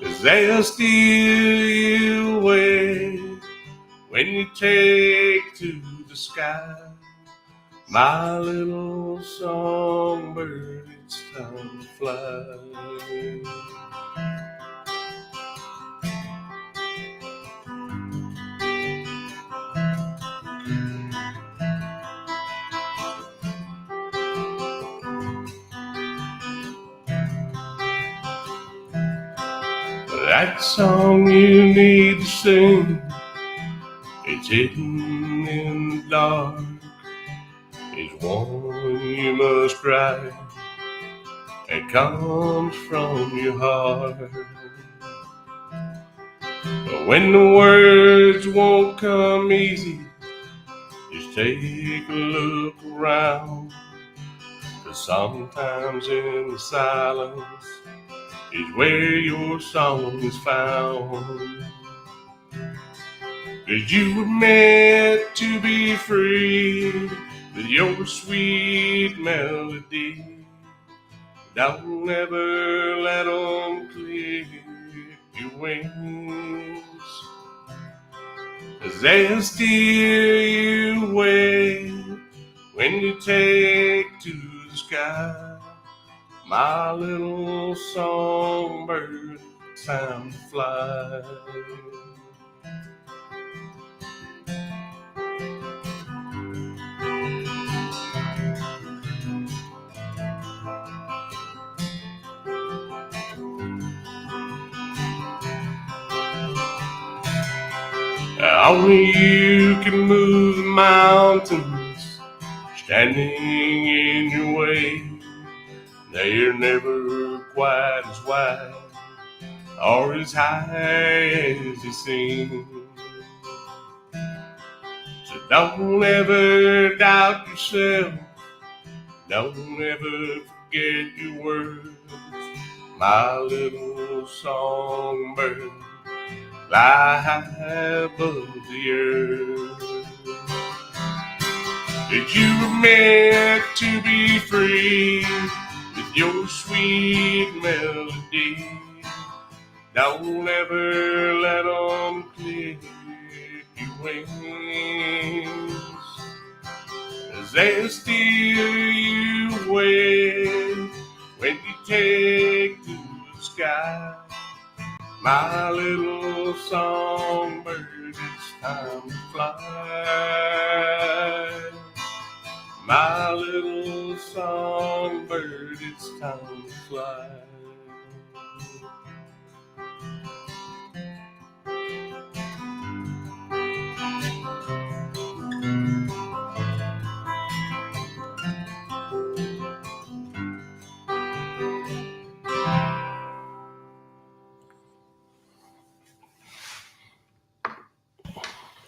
'cause they'll steal you away when you take to the sky. My little songbird, it's time to fly. That song you need to sing, it's hidden in the dark. It's one you must write. It comes from your heart. But when the words won't come easy, just take a look around. 'Cause sometimes in the silence is where your song is found. 'Cause you were meant to be free with your sweet melody. Don't ever let them clip your wings, 'cause they'll steal you away when you take to the sky. My little songbird, it's time to fly. Only you can move the mountains standing in your way. They're never quite as wide or as high as they seem. So don't ever doubt yourself. Don't ever forget your worth. My little songbird, fly high above the earth. That you were meant to be free with your sweet melody. Don't ever let them clip your wings, 'cause they'll steal you away when you take to the sky. My little songbird, it's time to fly. My little songbird, it's time to fly.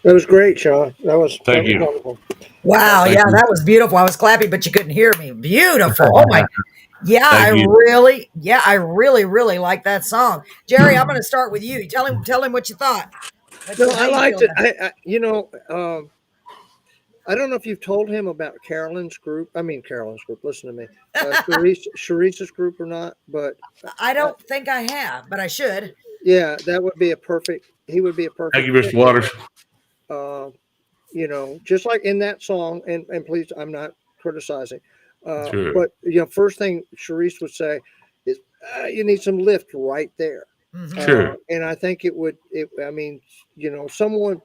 That was great, Sean. That was Thank you. wonderful. Wow, Thank yeah, you. that was beautiful. I was clapping, but you couldn't hear me. Beautiful. Oh my. Yeah, Thank you. I really like that song. Jerry, I'm going to start with you. Tell him what you thought. No, How I you liked feel it. about I don't know if you've told him about Carolyn's group. I mean, Carolyn's group. Listen to me, Sharice's group or not? But I don't think I have, but I should. yeah, that would be a perfect. He would be a perfect. Thank you, Mr. fit Waters. there. Just like in that song, and please, I'm not criticizing, Sure. but first thing Sharice would say is, you need some lift right there. Mhm. Sure. And I think it would. Someone.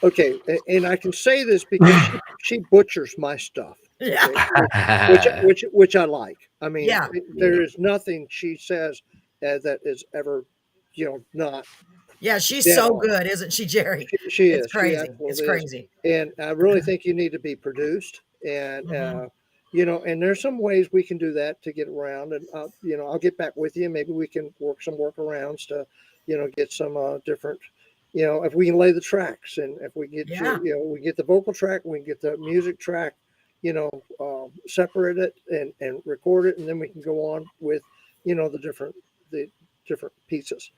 Okay, and I can say this because she butchers my stuff. Yeah. Okay, which I like. I mean, Yeah. there is nothing she says that is ever, not Yeah, she's dead so on. good, isn't she, Jerry? She It's is. She crazy. It's absolutely is. crazy. And I really think you need to be produced. And, Mhm. and there's some ways we can do that to get around. And, I'll get back with you. Maybe we can work some workarounds to, get some different, if we can lay the tracks and if we get Yeah. we get the vocal track, we can get the music track, separate it and record it. And then we can go on with, the different pieces.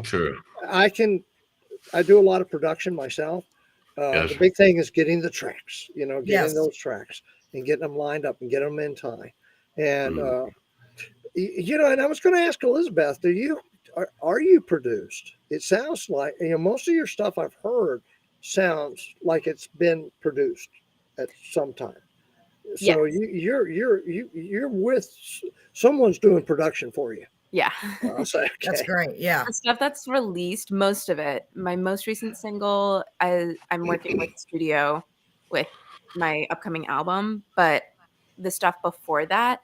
Sure. I do a lot of production myself. Yes. The big thing is getting the tracks, getting Yes. those tracks and getting them lined up and getting them in time. And, and I was going to ask Elisabeth, are you produced? It sounds like, most of your stuff I've heard sounds like it's been produced at some time. So Yes. you're with someone's doing production for you. Yeah. I'll say, That's okay. great. Yeah. The stuff that's released, most of it. My most recent single, I'm working with studio with my upcoming album, but the stuff before that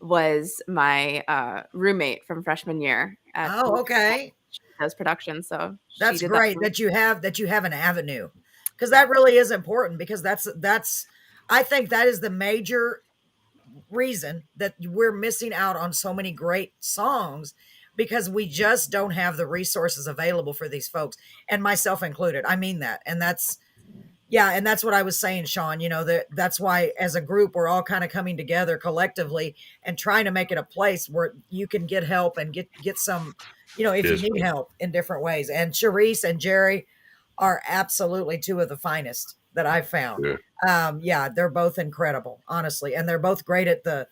was my roommate from freshman year at Oh, okay. she does production, so she That's did great that. that you have an avenue, because that really is important, because that's I think that is the major reason that we're missing out on so many great songs, because we just don't have the resources available for these folks, and myself included. I mean that. And that's and that's what I was saying, Sean. That's why as a group we're all kind of coming together collectively and trying to make it a place where you can get help and get some, if you Yes, need ma'am. help in different ways. And Charisse and Jerry are absolutely two of the finest that I've found. Sure. They're both incredible, honestly, and they're both great at the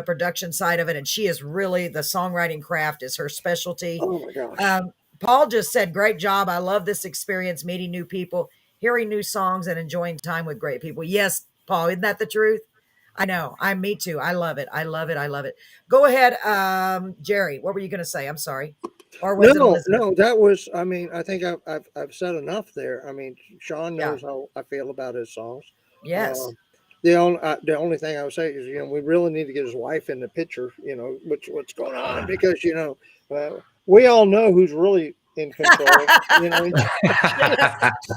production side of it. And she is really, the songwriting craft is her specialty. Oh my gosh. Paul just said, great job. I love this experience, meeting new people, hearing new songs, and enjoying time with great people. Yes, Paul, isn't that the truth? I know. Me too. I love it. I love it. I love it. Go ahead, Jerry. What were you going to say? I'm sorry. Or was it Elisabeth? No, that was, I mean, I think I've said enough there. I mean, Sean Yeah. knows how I feel about his songs. Yes. The only thing I would say is, we really need to get his wife in the picture, what's going on, because, we all know who's really in control,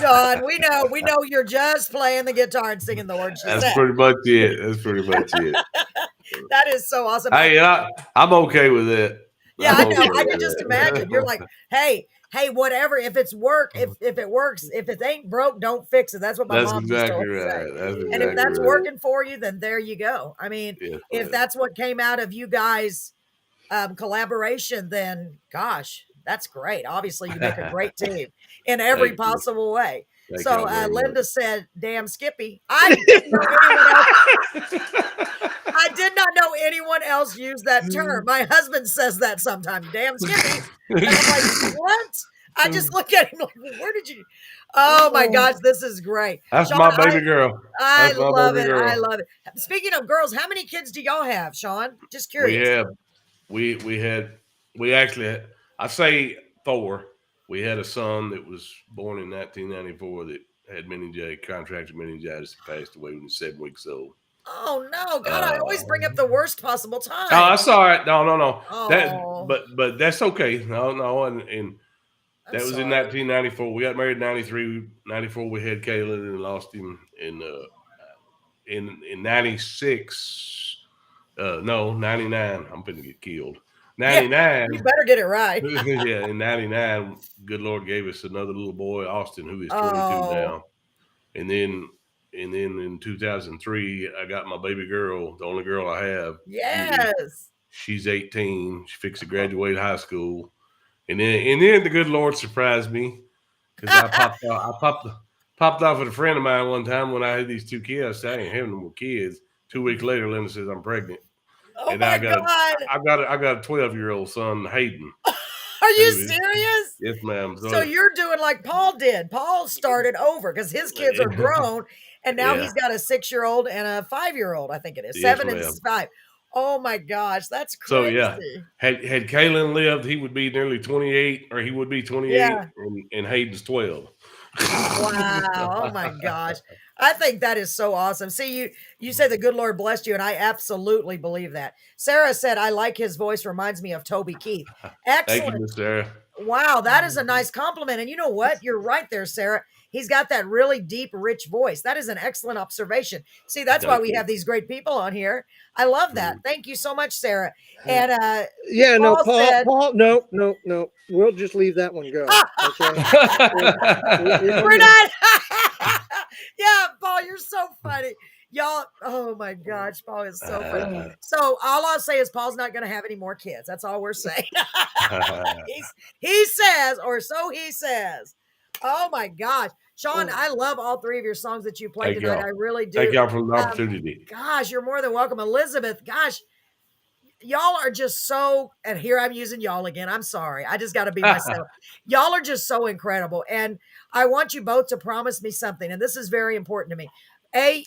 Sean, we know you're just playing the guitar and singing the words you That's said. pretty much it. That's pretty much it. That is so awesome. Hey, I'm okay with that. Yeah, I'm I know. okay I with can just that. imagine. You're like, hey, whatever. If it works, if it ain't broke, don't fix it. That's what my That's mom used to exactly always say. right. That's And exactly if that's right. working for you, then there you go. I mean, Yes, if ma'am. that's what came out of you guys' collaboration, then gosh, that's great. Obviously, you make a great team in every Thank you. possible way. Thank So y'all very Linda much. said, "Damn Skippy." I didn't know anyone else. I did not know anyone else use that term. My husband says that sometimes. Damn Skippy. And I'm like, what? I just look at him like, where did you? Oh my gosh, this is great. That's Sean, my baby girl. I That's my love baby it. girl. I love it. Speaking of girls, how many kids do y'all have, Sean? Just We curious. have we actually had, I say 4. We had a son that was born in 1994 that had meningitis, contracted meningitis, and passed away when he was 7 weeks old. Oh no, God, I always bring up the worst possible time. Oh, that's all right. No. Oh. But that's okay. No, and I'm that was in sorry. 1994. We got married in 93. 94, we had Kaylin and lost him in 96. No, 99. I'm going to get killed. 99. You better get it right. Yeah, in 99, good Lord gave us another little boy, Austin, who is 22 Oh. now. And then in 2003, I got my baby girl, the only girl I have. Judy. Yes. She's 18. She fixed to graduate high school. And then the good Lord surprised me, because I popped off with a friend of mine one time when I had these 2 kids. I said, I ain't having no more kids. 2 weeks later, Linda says I'm pregnant. Oh And my I got God. a 12-year-old son, Hayden. Are you Who is- serious? Yes, ma'am. So you're doing like Paul did. Paul started over because his kids are grown, and now Yeah. he's got a 6-year-old and a 5-year-old. I think it is Yes, 7 and ma'am. 5. Oh my gosh, that's So crazy. yeah, had Kaylin lived, he would be nearly 28, or he would be 28, Yeah. and Hayden's 12. Wow. Oh my gosh. I think that is so awesome. See, you said the good Lord blessed you, and I absolutely believe that. Sarah said, I like his voice, reminds me of Toby Keith. Thank you, Excellent. Miss Sarah. Wow, that is a nice compliment. And you know what? You're right there, Sarah. He's got that really deep, rich voice. That is an excellent observation. See, that's why Thank we you. have these great people on here. I love that. Mhm. Thank you so much, Sarah. And Yeah, no, Paul Paul, said, Paul, no, no, no. We'll just leave that one go. Okay. We're gonna we're be not. Yeah, Paul, you're so funny. Y'all, oh my gosh, Paul is so funny. So all I'll say is Paul's not going to have any more kids. That's all we're saying. He says, or so he says. Oh my gosh. Sean, I love all three of your songs that you played Thank tonight. y'all. I really Thank do. y'all for the Um, opportunity. Gosh, you're more than welcome. Elizabeth, gosh, y'all are just so, and here I'm using y'all again. I'm sorry. I just got to be myself. Y'all are just so incredible. And I want you both to promise me something. And this is very important to me.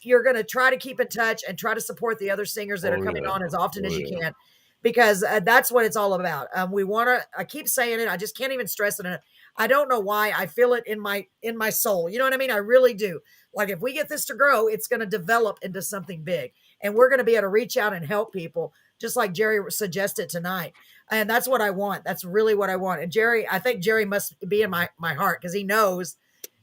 You're going to try to keep in touch and try to support the other singers that are Oh coming yeah. on as often Oh as you yeah. can, because that's what it's all about. We want to, I keep saying it. I just can't even stress it enough. I don't know why. I feel it in my soul. You know what I mean? I really do. Like if we get this to grow, it's going to develop into something big, and we're going to be able to reach out and help people just like Jerry suggested tonight. And that's what I want. That's really what I want. And Jerry, I think Jerry must be in my heart, because he knows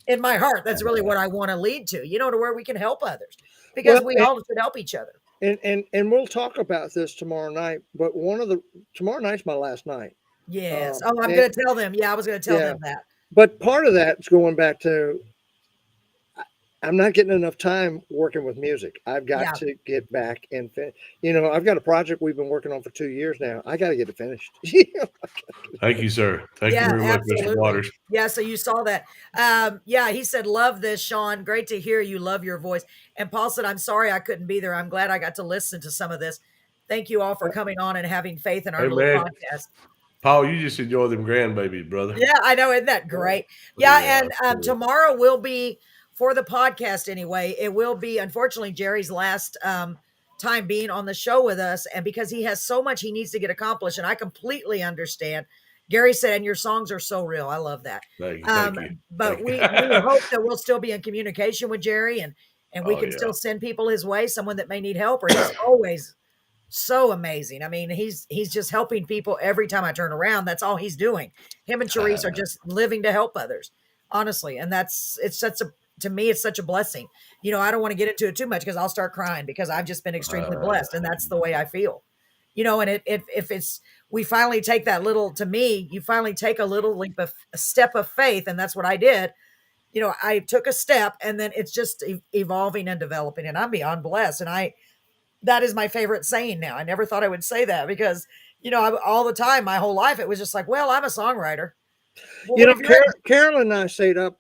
in my heart that's really what I want to lead to, to where we can help others, because well, we all should help each other. and we'll talk about this tomorrow night. But tomorrow night's my last night. Yes. Oh, I'm And going to tell them. Yeah, I was going to tell yeah, them that. but part of that's going back to I'm not getting enough time working with music. I've got Yeah. to get back and I've got a project we've been working on for 2 years now. I got to get it finished. Thank you, sir. Thank you Yeah, very much, Mr. absolutely. Waters. Yeah, so you saw that. Yeah, he said, love this, Sean. Great to hear you. Love your voice. And Paul said, I'm sorry I couldn't be there. I'm glad I got to listen to some of this. Thank you all for coming on and having faith in our Hey little man, podcast. Paul, you just enjoy them grandbabies, brother. Yeah, I know. Isn't that great? Yeah, Yeah. and tomorrow will be, for the podcast anyway, it will be, unfortunately, Jerry's last time being on the show with us. And because he has so much he needs to get accomplished, and I completely understand. Gary said, and your songs are so real. I love that. Thank you. Thank you. But Thank we you. hope that we'll still be in communication with Jerry, and we Oh can yeah. still send people his way, someone that may need help. Or he's always so amazing. I mean, he's just helping people every time I turn around. That's all he's doing. Him and Charisse are just living to help others, honestly. And it's such a, to me, it's such a blessing. I don't want to get into it too much because I'll start crying, because I've just been extremely blessed, and that's the way I feel. And if it's, we finally take that little, to me, you finally take a little leap of a step of faith, and that's what I did. I took a step, and then it's just evolving and developing, and I'm beyond blessed. And that is my favorite saying now. I never thought I would say that, because, all the time, my whole life, it was just like, well, I'm a songwriter. Well, what have you written? Carolyn and I stayed up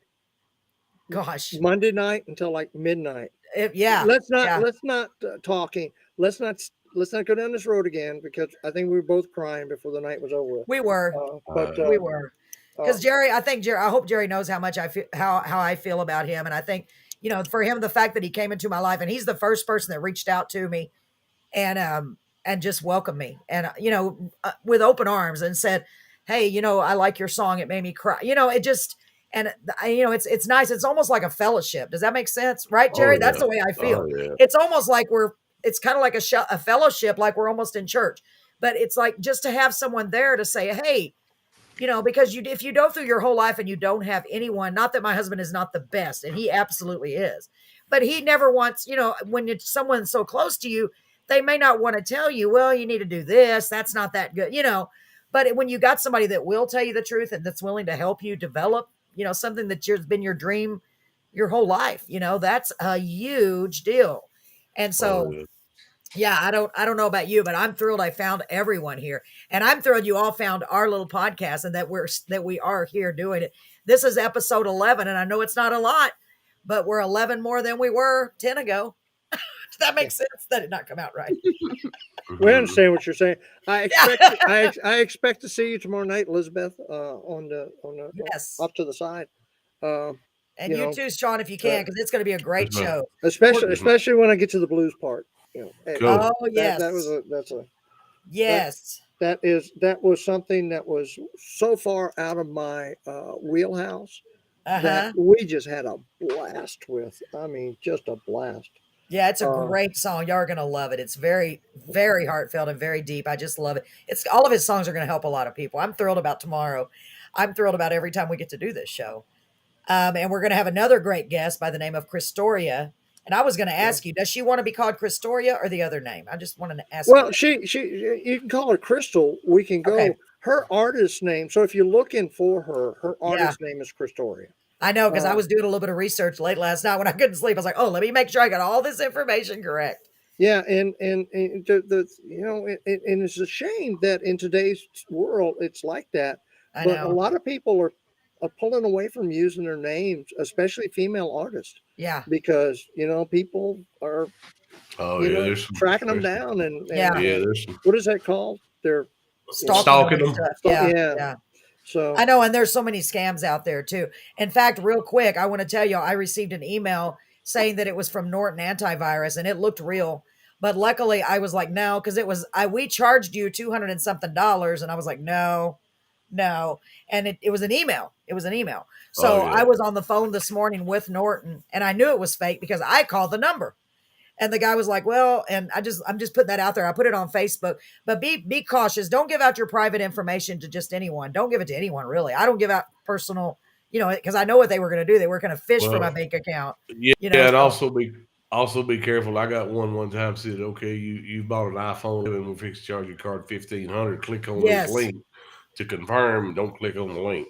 Gosh. Monday night until like midnight. Yeah. Let's not talking. Let's not go down this road again, because I think we were both crying before the night was over. We were. We were. Because Jerry, I hope Jerry knows how much I feel, how I feel about him. And I think, for him, the fact that he came into my life, and he's the first person that reached out to me and just welcomed me, and, with open arms, and said, hey, I like your song. It made me cry. It just, and it's nice. It's almost like a fellowship. Does that make sense? Right, Oh Jerry? That's yeah. the way I feel. Oh yeah. It's almost like it's kind of like a fellowship, like we're almost in church, but it's like just to have someone there to say, hey, because if you go through your whole life and you don't have anyone, not that my husband is not the best, and he absolutely is, but he never wants, when it's someone so close to you, they may not want to tell you, well, you need to do this. That's not that good, but when you got somebody that will tell you the truth and that's willing to help you develop, something that's been your dream your whole life, that's a huge deal. And so, Oh yeah. yeah, I don't know about you, but I'm thrilled I found everyone here. And I'm thrilled you all found our little podcast, and that we are here doing it. This is episode 11, and I know it's not a lot, but we're 11 more than we were 10 ago. Does that make sense? That did not come out right. We understand what you're saying. I expect Yeah. I expect to see you tomorrow night, Elizabeth, on the Yes. up to the side. And you too, Sean, if you can, because it's going to be a great Yes, ma'am. show. Especially when I get to the blues part. Cool. Oh, yes. Yes. That was something that was so far out of my wheelhouse. that Uh-huh. we just had a blast with. I mean, just a blast. Yeah, it's a Uh, great song. Y'all are gonna love it. It's very, very heartfelt and very deep. I just love it. It's all of his songs are gonna help a lot of people. I'm thrilled about tomorrow. I'm thrilled about every time we get to do this show. And we're gonna have another great guest by the name of Christoria. And I was gonna yeah. ask you, does she want to be called Christoria or the other name? I just wanted to ask you Well, that. you can call her Crystal. We can Okay. go her artist name. So if you're looking for her, her Yeah. artist name is Christoria. I know because I Uh, was doing a little bit of research late last night when I couldn't sleep. I was like, oh, let me make sure I got all this information correct. yeah, and the you know, and it's a shame that in today's world it's like that. I But a know. lot of people are pulling away from using their names, especially female artists, Yeah. because people are Oh yeah, tracking them down Yeah. yeah, there's some what is that called? They're Stalking them stalking and them. stuff. Yeah. yeah. Yeah. I So know, and there's so many scams out there too. In fact, real quick, I want to tell you, I received an email saying that it was from Norton Antivirus, and it looked real. But luckily, I was like, no, because it was we charged you 200 and something dollars, and I was like, no, no, and it was an email. It was an email. Oh So yeah. I was on the phone this morning with Norton, and I knew it was fake because I called the number. And the guy was like, well, and I'm just putting that out there. I put it on Facebook, but be cautious. Don't give out your private information to just anyone. Don't give it to anyone, really. I don't give out personal, because I know what they were going to do. They were going to fish for my Well, bank account, yeah, and so also be careful. I got one time said, okay, you bought an iPhone and we fix to charge your card 1,500. Click on this yes. link to confirm. Don't click on the link.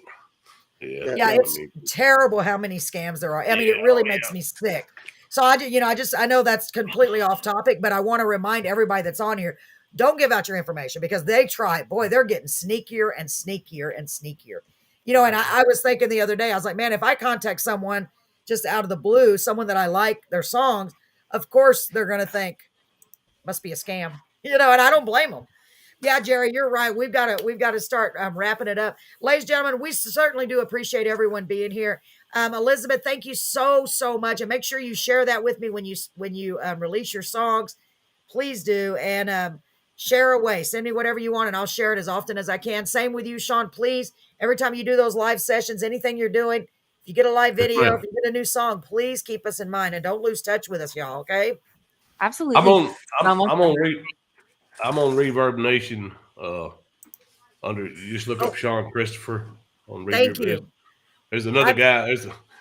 Yeah, that Yeah, I it's mean, terrible how many scams there are. I mean, yeah, it really oh makes yeah. me sick. So I know that's completely off topic, but I want to remind everybody that's on here, don't give out your information because they try. Boy, they're getting sneakier and sneakier and sneakier. And I was thinking the other day, I was like, man, if I contact someone just out of the blue, someone that I like their songs, of course they're going to think must be a scam. And I don't blame them. Yeah, Jerry, you're right. We've got to start wrapping it up, ladies and gentlemen. We certainly do appreciate everyone being here. Elizabeth, thank you so much, and make sure you share that with me when you release your songs. Please do, and share away. Send me whatever you want, and I'll share it as often as I can. Same with you, Sean. Please, every time you do those live sessions, anything you're doing, if you get a live Yes, video, if ma'am. you get a new song, please keep us in mind and don't lose touch with us, y'all. Okay? I'm Absolutely. on. Almost I'm on. I'm on Reverb Nation. Under you just look Oh, up Sean Christopher on thank Reverb. you. There's another I guy.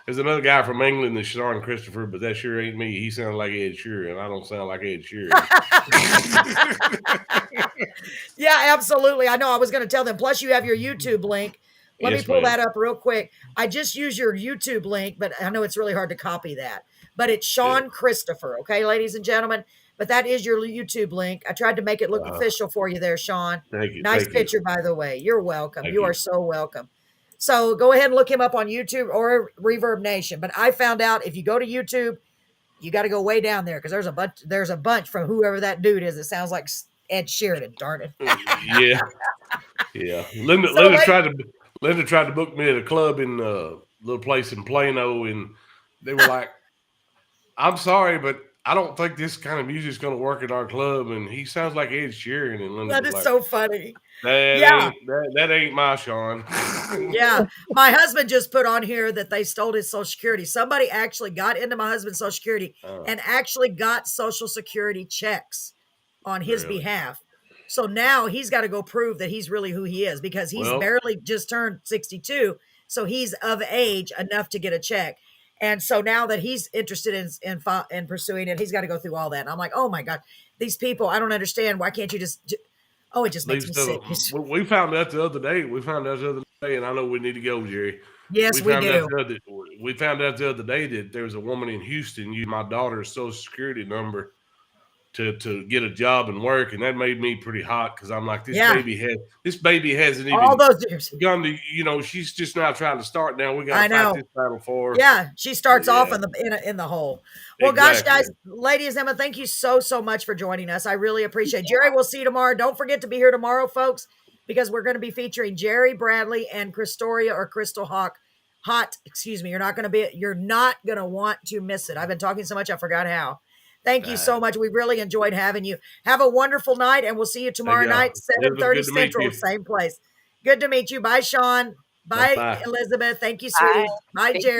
There's another guy from England that's Sean Christopher, but that sure ain't me. He sounds like Ed Sheeran. I don't sound like Ed Sheeran. Yeah, absolutely. I know. I was going to tell them. Plus, you have your YouTube link. Let me Yes, pull ma'am. that up real quick. I just use your YouTube link, but I know it's really hard to copy that. But it's Yeah. Sean Christopher, okay, ladies and gentlemen. But that is your YouTube link. I tried to make it look Uh, official for you there, Sean. thank you. Nice Thank you. picture, by the way. You're welcome. Thank You are you. so welcome. So go ahead and look him up on YouTube or Reverb Nation. But I found out if you go to YouTube, you got to go way down there because there's a bunch from whoever that dude is. It sounds like Ed Sheridan. Darn it. Yeah. Yeah. Linda. So, Linda tried to book me at a club in a little place in Plano, and they were like, "I'm sorry, but I don't think this kind of music's going to work at our club." And he sounds like Ed Sheeran, and Linda that was is like, so funny. "That Yeah. ain't that ain't my Sean." Yeah. My husband just put on here that they stole his social security. Somebody actually got into my husband's social security Oh, and actually got social security checks on his really? behalf. So now he's got to go prove that he's really who he is because he's Well, barely just turned 62. So he's of age enough to get a check. And so now that he's interested in pursuing it, he's got to go through all that. And I'm like, oh my God, these people, I don't understand. Why can't you oh, it just makes these me stuff. sick. We found out the other day. We found out the other day, and I know we need to go, Jerry. Yes, We we found out do. the other. We found out the other day that there was a woman in Houston used my daughter's social security number to get a job and work, and that made me pretty hot because I'm like, Yeah. this baby hasn't All even those years. begun to, she's just now trying to start. Now we got I to fight know. this battle for her. Yeah, she starts off Yeah, in the hole. Well, gosh, exactly. guys, ladies, Emma, thank you so much for joining us. I really appreciate it. Jerry, we'll see you tomorrow. Don't forget to be here tomorrow, folks, because we're going to be featuring Jerry Bradley and Christoria or Crystal Hot. Excuse me. You're not gonna want to miss it. I've been talking so much, I forgot how. Thank you so much. We really enjoyed having you. Have a wonderful night, and we'll see you Thank tomorrow y'all. night, It was 7:30 good to meet Central, you. same place. Good to meet you. Bye, Sean. Bye, Bye. Elizabeth. Thank you, sweetie. Bye, Thank Jerry.